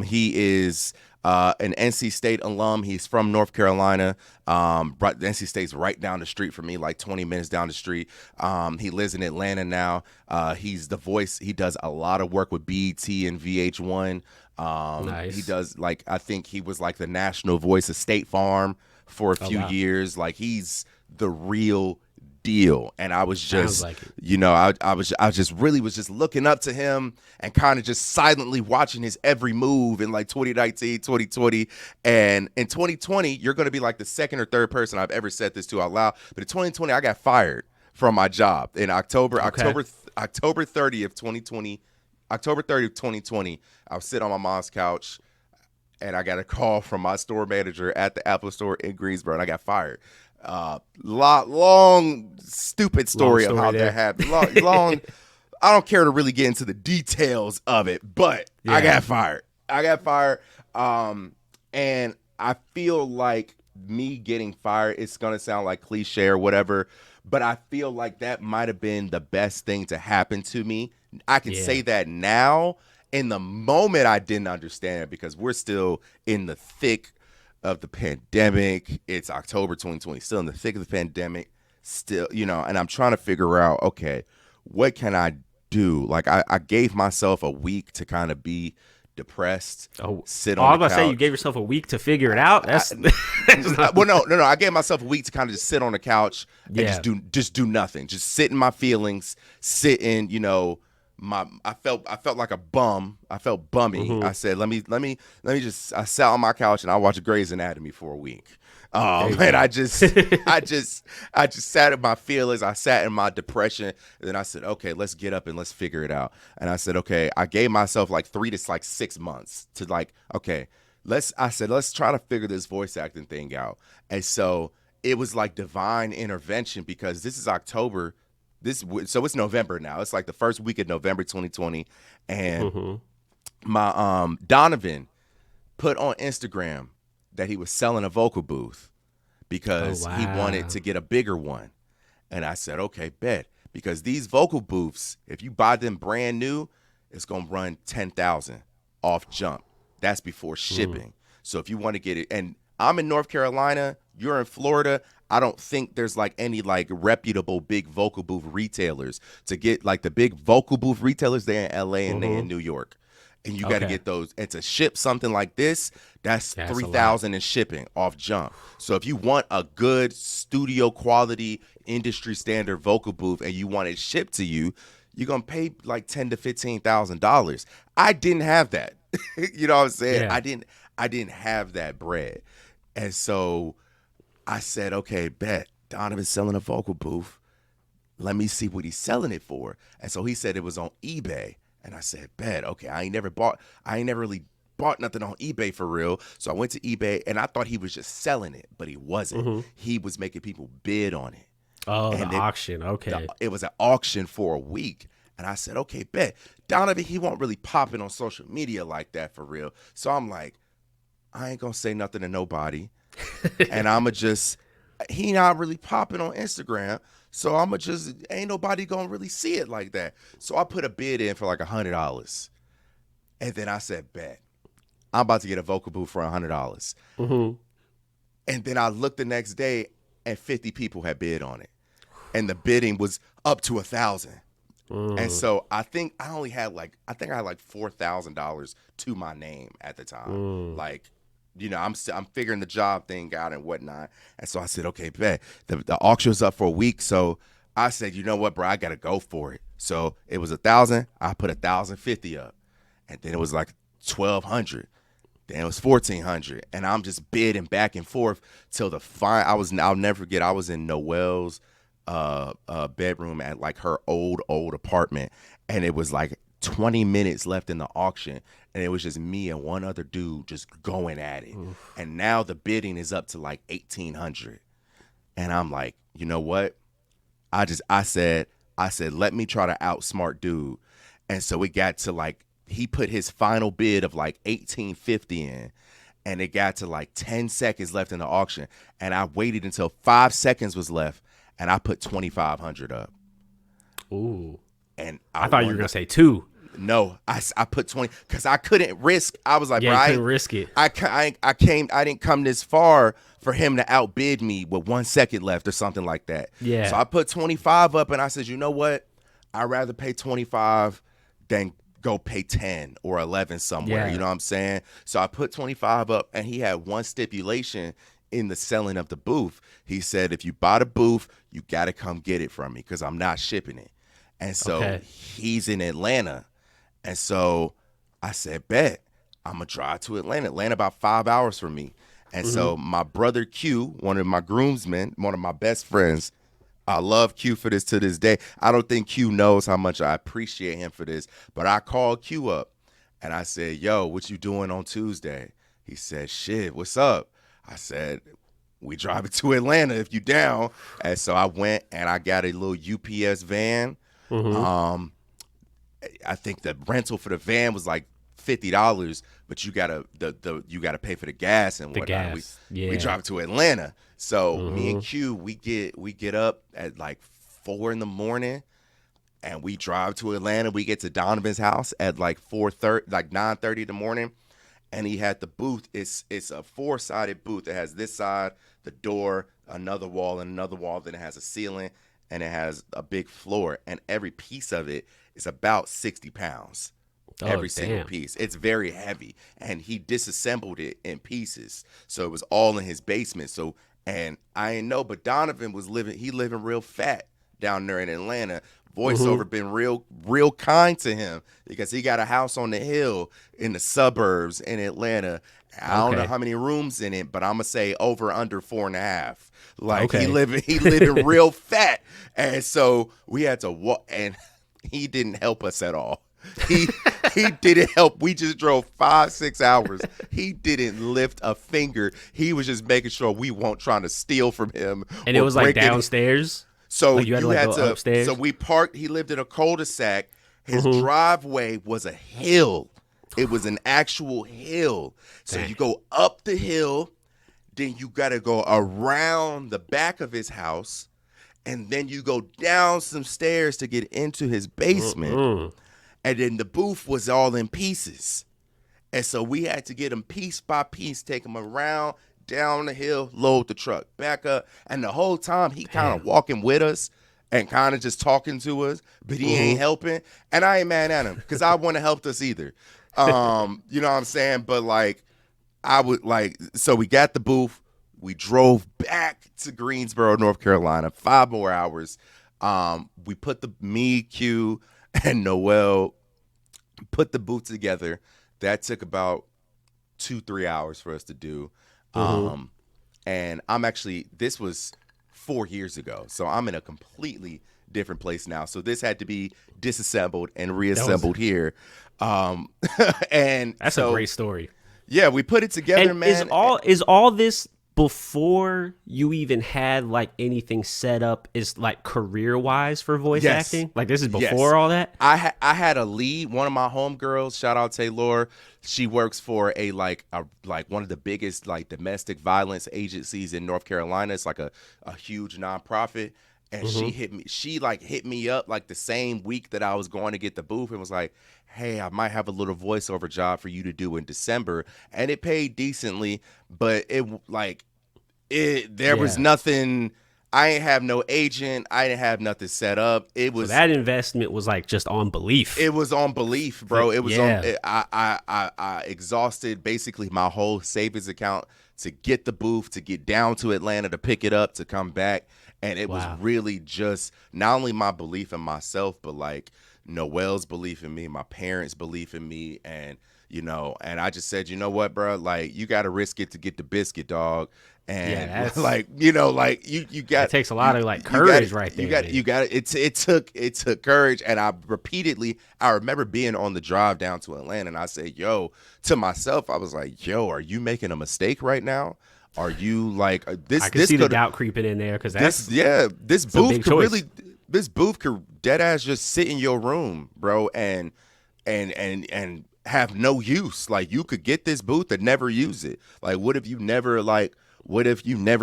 He is an NC State alum. He's from North Carolina. NC State's right down the street from me, like 20 minutes down the street. He lives in Atlanta now. He's the voice. He does a lot of work with BET and VH1. Nice. He does, like, I think he was like the national voice of State Farm for a few years. Like, he's the real deal. And I was just, I was just looking up to him and kind of just silently watching his every move in like 2019, 2020. And in 2020, you're going to be like the second or third person I've ever said this to out loud. But in 2020, I got fired from my job in October 30th, 2020. October 30th, 2020, I was sitting on my mom's couch, and I got a call from my store manager at the Apple store in Greensboro, and I got fired. Long, stupid story of how that happened. Long. I don't care to really get into the details of it, but I got fired. And I feel like me getting fired, it's going to sound like cliche or whatever, but I feel like that might have been the best thing to happen to me. I can say that now. In the moment, I didn't understand it because we're still in the thick of the pandemic. It's October 2020, still in the thick of the pandemic, still, and I'm trying to figure out, okay, what can I do? Like, I gave myself a week to kind of be depressed, sit on the couch. I was about to say, you gave yourself a week to figure it out. That's well, no. I gave myself a week to kind of just sit on the couch and just do nothing, just sit in my feelings, sit in, I felt like a bum. I felt bummy. I said, let me just. I sat on my couch and I watched Grey's Anatomy for a week. And I just sat in my feelings. I sat in my depression. And then I said, okay, let's get up and let's figure it out. And I said, okay, I gave myself like 3 to 6 months to okay, let's try to figure this voice acting thing out. And so it was like divine intervention because this is October. So it's November now. It's like the first week of November 2020. And my Donovan put on Instagram that he was selling a vocal booth because he wanted to get a bigger one. And I said, okay, bet. Because these vocal booths, if you buy them brand new, it's going to run $10,000 off jump. That's before shipping. So if you want to get it, and I'm in North Carolina, you're in Florida, I don't think there's like any like reputable big vocal booth retailers to get like the big vocal booth retailers. They're in LA and they're in New York. And you got to get those. And to ship something like this, that's $3,000 in shipping off jump. So if you want a good studio quality, industry standard vocal booth, and you want it shipped to you, you're gonna pay like $10,000 to $15,000. I didn't have that. You know what I'm saying? Yeah. I didn't have that bread, and so I said, okay, bet Donovan's selling a vocal booth. Let me see what he's selling it for. And so he said it was on eBay. And I said, bet, okay, I ain't never really bought nothing on eBay for real. So I went to eBay and I thought he was just selling it, but he wasn't. He was making people bid on it. Oh, and the auction, okay. It was an auction for a week. And I said, okay, bet. Donovan, he won't really pop it on social media like that for real. So I'm like, I ain't gonna say nothing to nobody. And he not really popping on Instagram. So ain't nobody gonna really see it like that. So I put a bid in for like $100. And then I said, bet, I'm about to get a vocal booth for $100. And then I looked the next day and 50 people had bid on it. And the bidding was up to $1,000. And so I think I had like $4,000 to my name at the time. Like, I'm figuring the job thing out and whatnot. And so I said, okay, bet. The auction was up for a week. So I said, you know what, bro, I got to go for it. So it was $1,000. I put $1,050 up. And then it was like $1,200. Then it was $1,400. And I'm just bidding back and forth till I'll never forget, I was in Noelle's bedroom at like her old apartment. And it was like 20 minutes left in the auction, and it was just me and one other dude just going at it. And now the bidding is up to like $1,800. And I'm like, you know what? I said, let me try to outsmart dude. And so it got to like, he put his final bid of like $1,850 in, and it got to like 10 seconds left in the auction. And I waited until 5 seconds was left, and I put $2,500 up. Ooh. And I thought you were going to say 2. No, I put 20 because I couldn't risk. I was like, yeah, bro, I couldn't risk it. I didn't come this far for him to outbid me with 1 second left or something like that. Yeah. So I put 25 up, and I said, you know what? I'd rather pay 25 than go pay 10 or 11 somewhere. Yeah. You know what I'm saying? So I put 25 up, and he had one stipulation in the selling of the booth. He said, if you buy the booth, you got to come get it from me because I'm not shipping it. And so he's in Atlanta. And so I said, bet, I'm going to drive to Atlanta. Atlanta about 5 hours from me. And so my brother Q, one of my groomsmen, one of my best friends, I love Q for this to this day. I don't think Q knows how much I appreciate him for this. But I called Q up and I said, yo, what you doing on Tuesday? He said, shit, what's up? I said, we driving to Atlanta if you down. And so I went and I got a little UPS van. I think the rental for the van was like $50, but you gotta you gotta pay for the gas and whatnot. We drive to Atlanta. So me and Q, we get up at like 4 a.m. and we drive to Atlanta. We get to Donovan's house at like 4:30, like 9:30 in the morning. And he had the booth. It's a 4-sided booth. It has this side, the door, another wall, and another wall. Then it has a ceiling, and it has a big floor. And every piece of it is about 60 pounds. Every single piece. It's very heavy. And he disassembled it in pieces. So it was all in his basement. So, and I ain't know, but Donovan was living real fat down there in Atlanta. VoiceOver been real kind to him because he got a house on the hill in the suburbs in Atlanta. I don't know how many rooms in it, but I'm gonna say over under 4.5. Like he living real fat, and so we had to walk, and he didn't help us at all. He didn't help. We just drove 5-6 hours. He didn't lift a finger. He was just making sure we weren't trying to steal from him. And it was like downstairs. So like you had to go upstairs. So we parked. He lived in a cul-de-sac. His driveway was a hill. It was an actual hill. So you go up the hill, then you got to go around the back of his house, and then you go down some stairs to get into his basement. And then the booth was all in pieces. And so we had to get him piece by piece, take him around, down the hill, load the truck, back up. And the whole time he kind of walking with us and kind of just talking to us, but he ain't helping. And I ain't mad at him because I wouldn't have helped us either. You know what I'm saying? But like, so we got the booth. We drove back to Greensboro, North Carolina, 5 more hours. We put me, Q, and Noel put the booth together. That took about 2-3 hours for us to do. And this was 4 years ago. So I'm in a completely different place now. So this had to be disassembled and reassembled here. And that's a great story. Yeah, we put it together, and man. Is all this before you even had like anything set up is like career wise for voice acting? Like this is before all that? I had a lead, one of my homegirls, shout out Taylor. She works for a one of the biggest like domestic violence agencies in North Carolina. It's like a huge nonprofit. And she hit me up like the same week that I was going to get the booth and was like, hey, I might have a little voiceover job for you to do in December. And it paid decently, but there was nothing. I ain't have no agent. I didn't have nothing set up. It was so that investment was like just on belief. It was on belief, bro. It was I exhausted basically my whole savings account to get the booth, to get down to Atlanta, to pick it up, to come back. And it was really just not only my belief in myself, but like Noel's belief in me, my parents' belief in me. And, and I just said, you know what, bro? Like, you got to risk it to get the biscuit, dog. And you got, it takes a lot of like courage right there. You got it. It took courage. And I remember being on the drive down to Atlanta and I said, to myself, I was like, are you making a mistake right now? Are you like this? I can see the doubt creeping in there because this booth could dead ass just sit in your room, bro, and have no use. Like you could get this booth and never use it. Like what if you never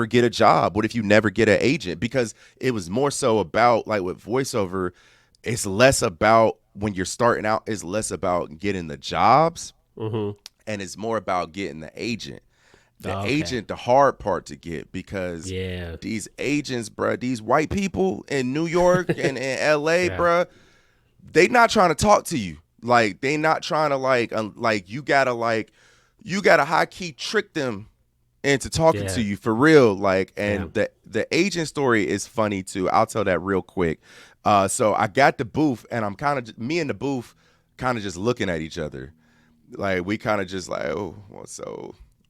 get a job? What if you never get an agent? Because it was more so about like with voiceover, it's less about when you're starting out. It's less about getting the jobs, and it's more about getting the agent. Agent, the hard part to get because these agents, bro, these white people in New York and in LA, bro, they not trying to talk to you. Like they not trying to you gotta high key trick them into talking to you for real. Like, and the agent story is funny too. I'll tell that real quick. So I got the booth and me and the booth kind of just looking at each other. Like we kind of just like,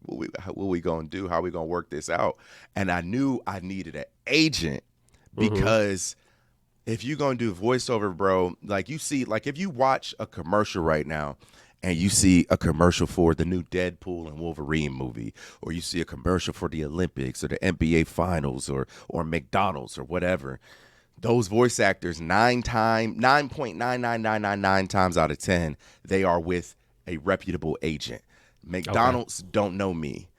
what we gonna do? How we gonna work this out? And I knew I needed an agent because if you gonna do voiceover, bro, like you see, like if you watch a commercial right now and you see a commercial for the new Deadpool and Wolverine movie, or you see a commercial for the Olympics or the NBA Finals or McDonald's or whatever, those voice actors 9.99999 times out of 10, they are with a reputable agent. McDonald's don't know me.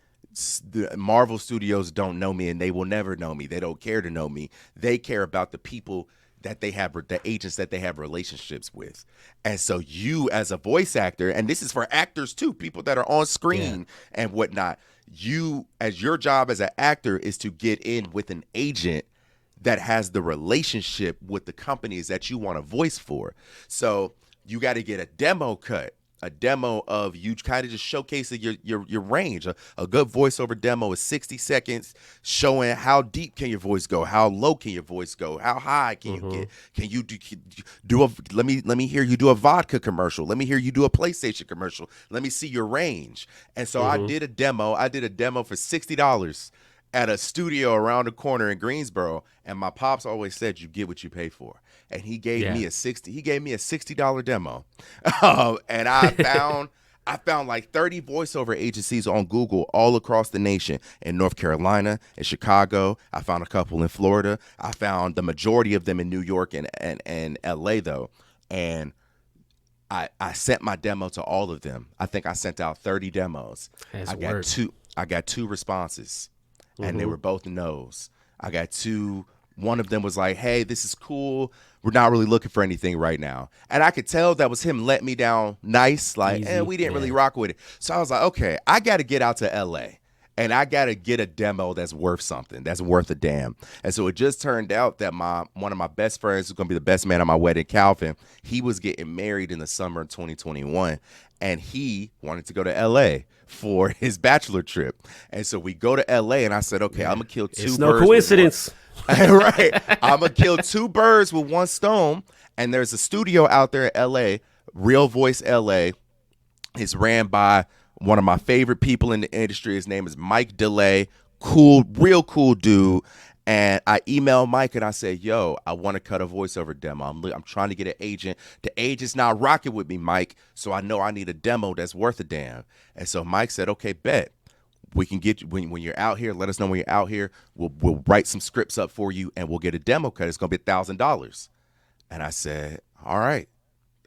The Marvel Studios don't know me, and they will never know me. They don't care to know me. They care about the people that they have, the agents that they have relationships with. And so you as a voice actor, and this is for actors too, people that are on screen and whatnot, you as your job as an actor is to get in with an agent that has the relationship with the companies that you want to voice for. So you got to get a demo cut, a demo of you kind of just showcasing your range. A good voiceover demo is 60 seconds showing how deep can your voice go, how low can your voice go, how high can you get, can you do a let me hear you do a vodka commercial, let me hear you do a PlayStation commercial, let me see your range. And so I did a demo for $60 at a studio around the corner in Greensboro, and my pops always said you get what you pay for. And he gave me a $60 demo. And I found like 30 voiceover agencies on Google all across the nation, in North Carolina, in Chicago. I found a couple in Florida. I found the majority of them in New York and LA though. And I sent my demo to all of them. I think I sent out 30 demos. I got two responses. And they were both no's. I got two. One of them was like, hey, this is cool. We're not really looking for anything right now. And I could tell that was him letting me down nice. Like, we didn't really rock with it. So I was like, okay, I got to get out to L.A. And I got to get a demo that's worth something, that's worth a damn. And so it just turned out that one of my best friends, who's going to be the best man at my wedding, Calvin, he was getting married in the summer of 2021. And he wanted to go to L.A. for his bachelor trip. And so we go to L.A. and I said, okay, I'm going to kill two birds. It's no coincidence. Right. I'm going to kill two birds with one stone. And there's a studio out there in L.A., Real Voice L.A. It's ran by one of my favorite people in the industry. His name is Mike DeLay. Cool, real cool dude. And I emailed Mike and I said, yo, I want to cut a voiceover demo. I'm trying to get an agent. The agent's not rocking with me, Mike. So I know I need a demo that's worth a damn. And so Mike said, okay, bet. We can get you when you're out here. Let us know when you're out here. We'll write some scripts up for you and we'll get a demo cut. It's going to be $1,000. And I said, all right.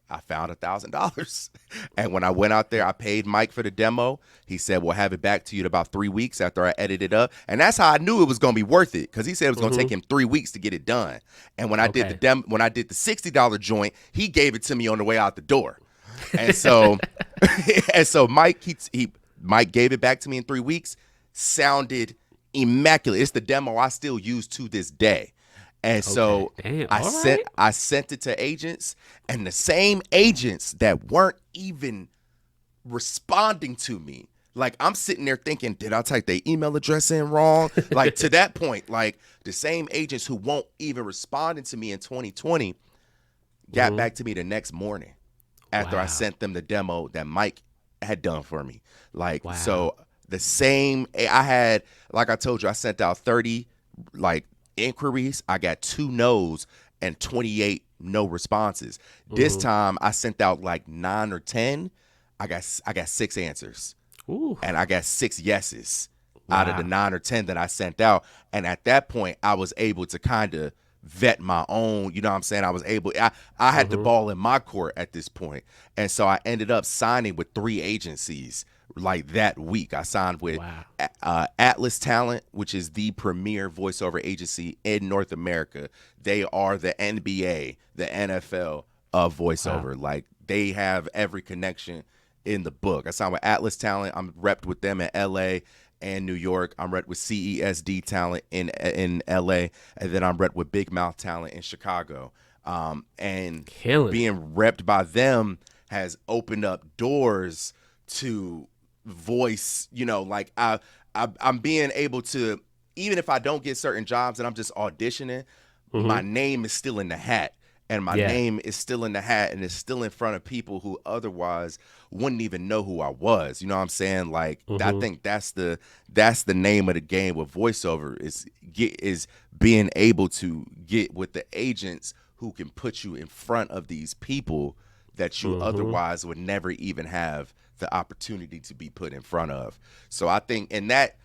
I found $1,000. And when I went out there, I paid Mike for the demo. He said, we'll have it back to you in about 3 weeks after I edit it up. And that's how I knew it was going to be worth it, because he said it was going to take him 3 weeks to get it done. And when I did the $60 joint, he gave it to me on the way out the door. And so Mike gave it back to me in 3 weeks. Sounded immaculate. It's the demo I still use to this day. And so I sent it to agents, and the same agents that weren't even responding to me. Like, I'm sitting there thinking, did I type their email address in wrong? Like, to that point, like, the same agents who won't even responding to me in 2020 got back to me the next morning after I sent them the demo that Mike had done for me. Like, so the same, I had, like I told you, I sent out 30, like, inquiries. I got 2 no's and 28 no responses. This time I sent out like 9 or 10. I got 6 answers. And I got 6 yeses out of the 9 or 10 that I sent out. And at that point I was able to kind of vet my own, you know what I'm saying? I had the ball in my court at this point. And so I ended up signing with 3 agencies like that week. I signed with Atlas Talent, which is the premier voiceover agency in North America. They are the NBA, the NFL of voiceover. Like, they have every connection in the book. I signed with Atlas Talent. I'm repped with them in LA and New York. I'm repped with CESD Talent in LA, and then I'm repped with Big Mouth Talent in Chicago. And being repped by them has opened up doors to voice, you know, like I'm being able to, even if I don't get certain jobs and I'm just auditioning, my name is still in the hat, and my name is still in the hat, and it's still in front of people who otherwise wouldn't even know who I was. You know what I'm saying? Like, I think that's the name of the game with voiceover, is being able to get with the agents who can put you in front of these people that you otherwise would never even have the opportunity to be put in front of. So I think in that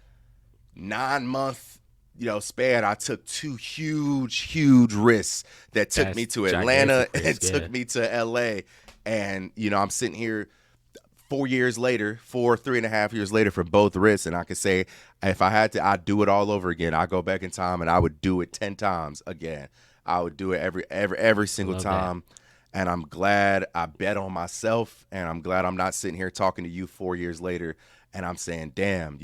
9-month, you know, span, I took 2 huge risks that took me to Atlanta and took me to LA. And, you know, I'm sitting here 4 years later, 3.5 years later for both wrists, and I could say if I had to, I'd do it all over again. I'd go back in time and I would do it 10 times again. I would do it every single time. That. And I'm glad I bet on myself, and I'm glad I'm not sitting here talking to you 4 years later and I'm saying, damn,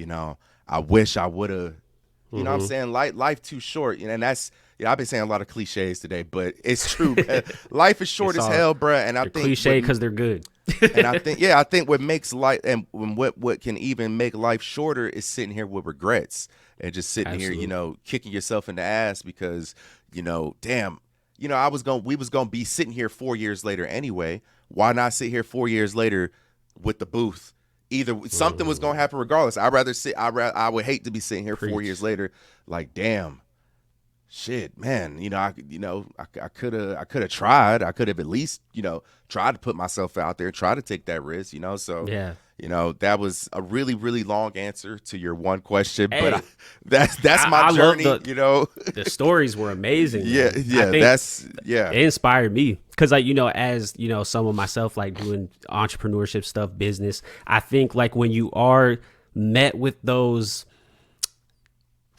I wish I would have, you know what I'm saying? Life too short. And that's, I've been saying a lot of cliches today, but it's true. Life is short as hell, bro. And I think cliche because they're good. And I think what makes life, and what can even make life shorter is sitting here with regrets and just sitting here, kicking yourself in the ass because, damn, we was gonna be sitting here 4 years later anyway. Why not sit here 4 years later with the booth? Either something was gonna happen regardless. I would hate to be sitting here 4 years later, like, damn, shit, man. I could have tried. I could have at least, tried to put myself out there, try to take that risk. So yeah. That was a really, really long answer to your one question, but that's my journey. The stories were amazing. Yeah, it inspired me because, as some of myself, like doing entrepreneurship stuff, business. I think like when you are met with those,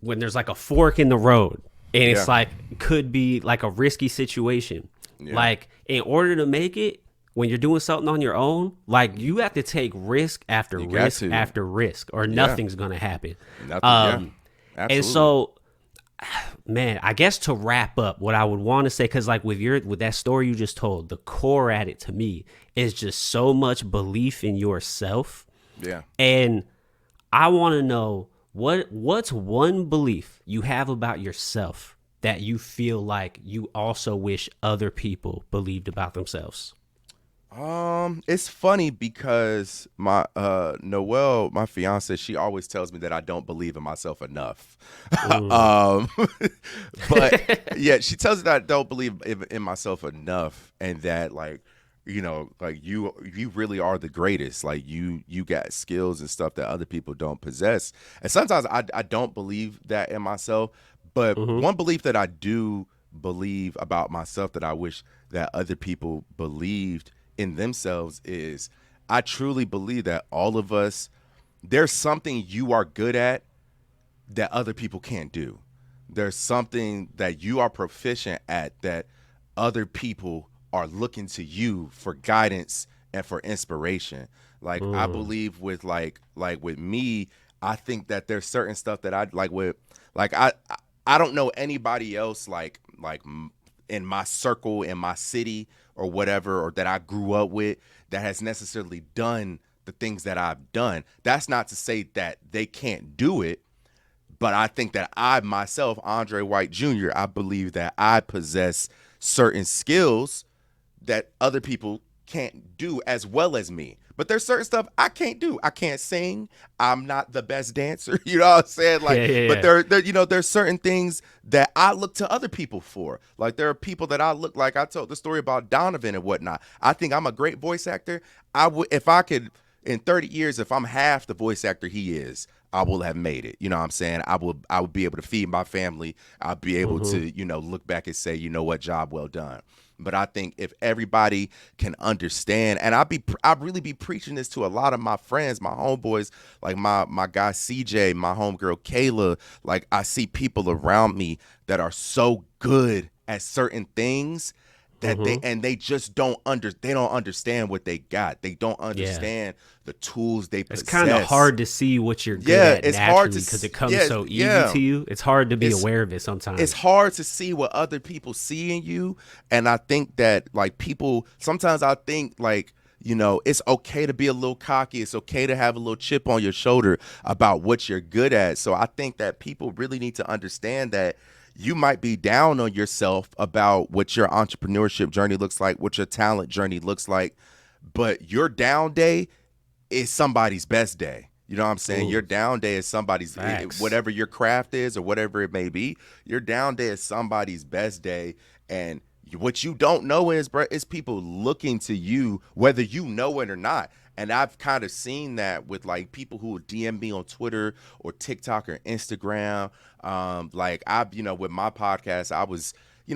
when there's like a fork in the road, and it's like could be like a risky situation. Yeah. Like in order to make it. When you're doing something on your own, like you have to take risk after risk after risk, or nothing's gonna happen. Absolutely. And so, man, I guess to wrap up, what I would want to say, because like with that story you just told, the core at it to me is just so much belief in yourself. Yeah. And I want to know what's one belief you have about yourself that you feel like you also wish other people believed about themselves. It's funny because my Noelle, my fiance, she always tells me that I don't believe in myself enough. But yeah, she tells me that I don't believe in myself enough, and that like you really are the greatest. Like you got skills and stuff that other people don't possess. And sometimes I don't believe that in myself, but one belief that I do believe about myself that I wish that other people believed in themselves is I truly believe that all of us, there's something you are good at that other people can't do. There's something that you are proficient at that other people are looking to you for guidance and for inspiration. Like I believe with like with me, I think that there's certain stuff that I like with, like I don't know anybody else like in my circle, in my city or whatever, or that I grew up with that has necessarily done the things that I've done. That's not to say that they can't do it, but I think that I myself, André White Jr., I believe that I possess certain skills that other people can't do as well as me. But there's certain stuff I can't do. I can't sing. I'm not the best dancer. You know what I'm saying? Like, but there, there's certain things that I look to other people for. Like there are people that I look like. I told the story about Donovan and whatnot. I think I'm a great voice actor. I would, if I could, in 30 years, if I'm half the voice actor he is, I will have made it. You know what I'm saying? I would be able to feed my family. I'll be able to, look back and say, you know what, job well done. But I think if everybody can understand, and I really be preaching this to a lot of my friends, my homeboys, like my guy CJ, my homegirl Kayla. Like I see people around me that are so good at certain things that they just don't understand what they got. They don't understand the tools they possess. It's kind of hard to see what you're good at it's naturally because it comes so easy to you. It's hard to be aware of it sometimes. It's hard to see what other people see in you. And I think that like people, sometimes I think like, it's okay to be a little cocky. It's okay to have a little chip on your shoulder about what you're good at. So I think that people really need to understand that you might be down on yourself about what your entrepreneurship journey looks like, what your talent journey looks like, but your down day is somebody's best day. You know what I'm saying? Ooh. Your down day is somebody's, whatever your craft is or whatever it may be, your down day is somebody's best day. And what you don't know is, bro, is people looking to you, whether you know it or not. And I've kind of seen that with like people who DM me on Twitter or TikTok or Instagram. Like with my podcast, I was,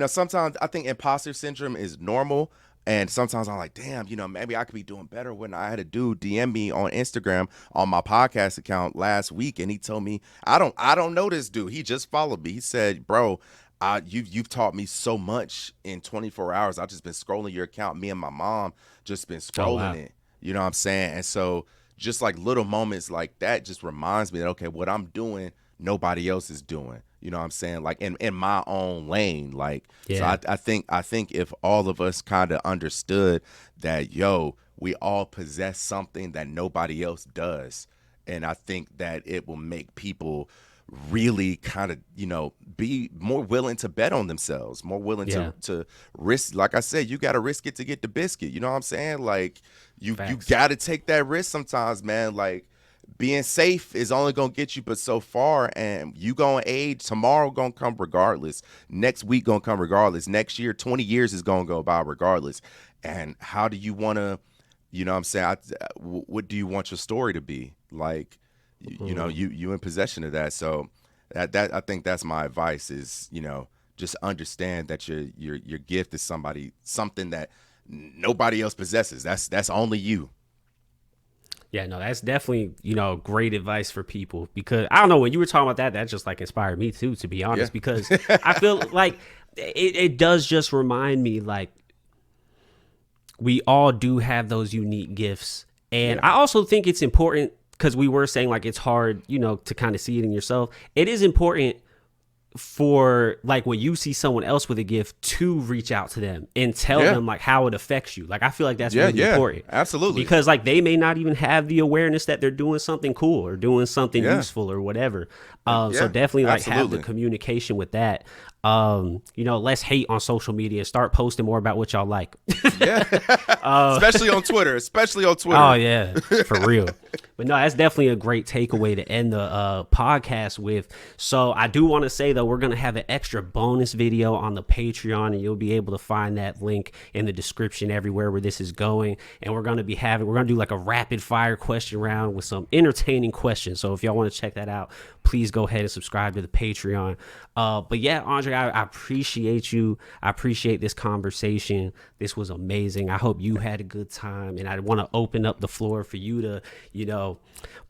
sometimes I think imposter syndrome is normal. And sometimes I'm like, damn, maybe I could be doing better. When I had a dude DM me on Instagram on my podcast account last week, and he told me, I don't know this dude. He just followed me. He said, bro, you've taught me so much in 24 hours. I've just been scrolling your account. Me and my mom just been scrolling it. You know what I'm saying? And so just like little moments like that just reminds me that, okay, what I'm doing, nobody else is doing. You know what I'm saying? Like in my own lane. Like, so I think if all of us kind of understood that, we all possess something that nobody else does. And I think that it will make people really kind of, be more willing to bet on themselves, more willing to risk. Like I said, you got to risk it to get the biscuit. You know what I'm saying? Like you got to take that risk sometimes, man. Like, being safe is only going to get you but so far, and you going to age. Tomorrow going to come regardless. Next week going to come regardless. Next year, 20 years is going to go by regardless. And how do you want to, you know what I'm saying? What do you want your story to be? Like, you in possession of that. So that I think that's my advice is, just understand that your gift is something that nobody else possesses. That's only you. Yeah, no, that's definitely, great advice for people, because I don't know, when you were talking about that just like inspired me too, to be honest, because I feel like it does just remind me, like, we all do have those unique gifts. And I also think it's important, because we were saying like it's hard, to kind of see it in yourself. It is important for, like, when you see someone else with a gift, to reach out to them and tell them like how it affects you. Like, I feel like that's really important. Absolutely. Because like they may not even have the awareness that they're doing something cool or doing something useful or whatever. So definitely like have the communication with that. Less hate on social media. Start posting more about what y'all like. Especially on Twitter. Oh yeah, for real. But no, that's definitely a great takeaway to end the podcast with. So I do want to say though, we're gonna have an extra bonus video on the Patreon, and you'll be able to find that link in the description everywhere where this is going. And we're gonna do like a rapid fire question round with some entertaining questions. So if y'all want to check that out, please go ahead and subscribe to the Patreon. But yeah, Andre, I appreciate you. I appreciate this conversation. This was amazing. I hope you had a good time, and I want to open up the floor for you to,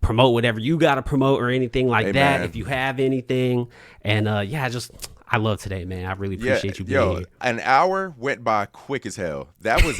promote whatever you got to promote or anything like that. Man. If you have anything. And I love today, man. I really appreciate you being here. An hour went by quick as hell. That was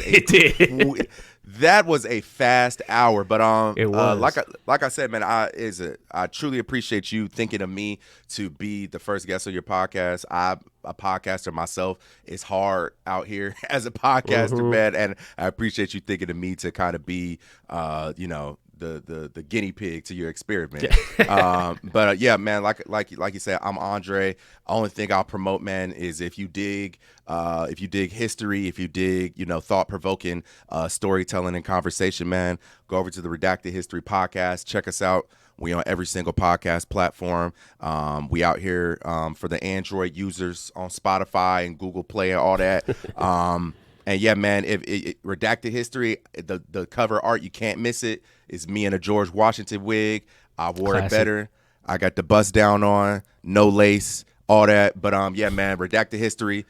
that was a fast hour. But it was. Like I said, man, I truly appreciate you thinking of me to be the first guest on your podcast. I'm a podcaster myself. It's hard out here as a podcaster, man, and I appreciate you thinking of me to kind of be, the guinea pig to your experiment. But yeah, man, like you said, I'm Andre. Only thing I'll promote, man, is if you dig history, if you dig, thought-provoking storytelling and conversation, man, go over to the Redacted History podcast. Check us out. We on every single podcast platform. We out here for the Android users on Spotify and Google Play and all that. And yeah, man, if Redacted History, the cover art, you can't miss it. It's me in a George Washington wig. I wore it better. I got the bust down on, no lace, all that. But yeah, man, Redacted History.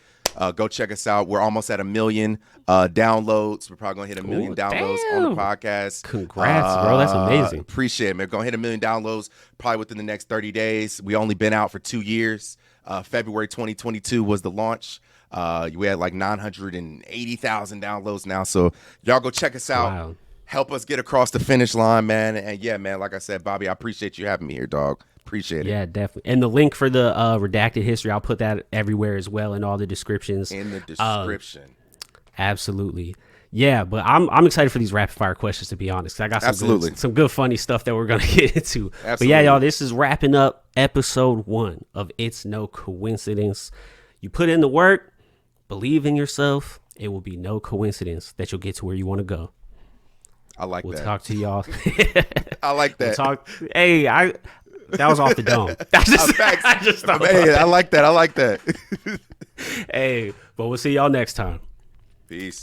Go check us out. We're almost at 1 million downloads. We're probably gonna hit 1 million downloads on the podcast. Congrats, bro. That's amazing. Appreciate it, man. We're gonna hit 1 million downloads probably within the next 30 days. We only been out for 2 years. February 2022 was the launch. We had like 980,000 downloads now. So y'all go check us out. Wow. Help us get across the finish line, man. And yeah, man, like I said, Bobby, I appreciate you having me here, dog. Appreciate it. Yeah, definitely. And the link for the Redacted History, I'll put that everywhere as well in all the descriptions. In the description. Absolutely. Yeah, but I'm excited for these rapid fire questions, to be honest. I got some good funny stuff that we're going to get into. Absolutely. But yeah, y'all, this is wrapping up episode 1 of It's No Coincidence. You put in the work, believe in yourself. It will be no coincidence that you'll get to where you want to go. I like that. We'll talk to y'all. I like that. That was off the dome. I just thought I like that. Hey, but we'll see y'all next time. Peace.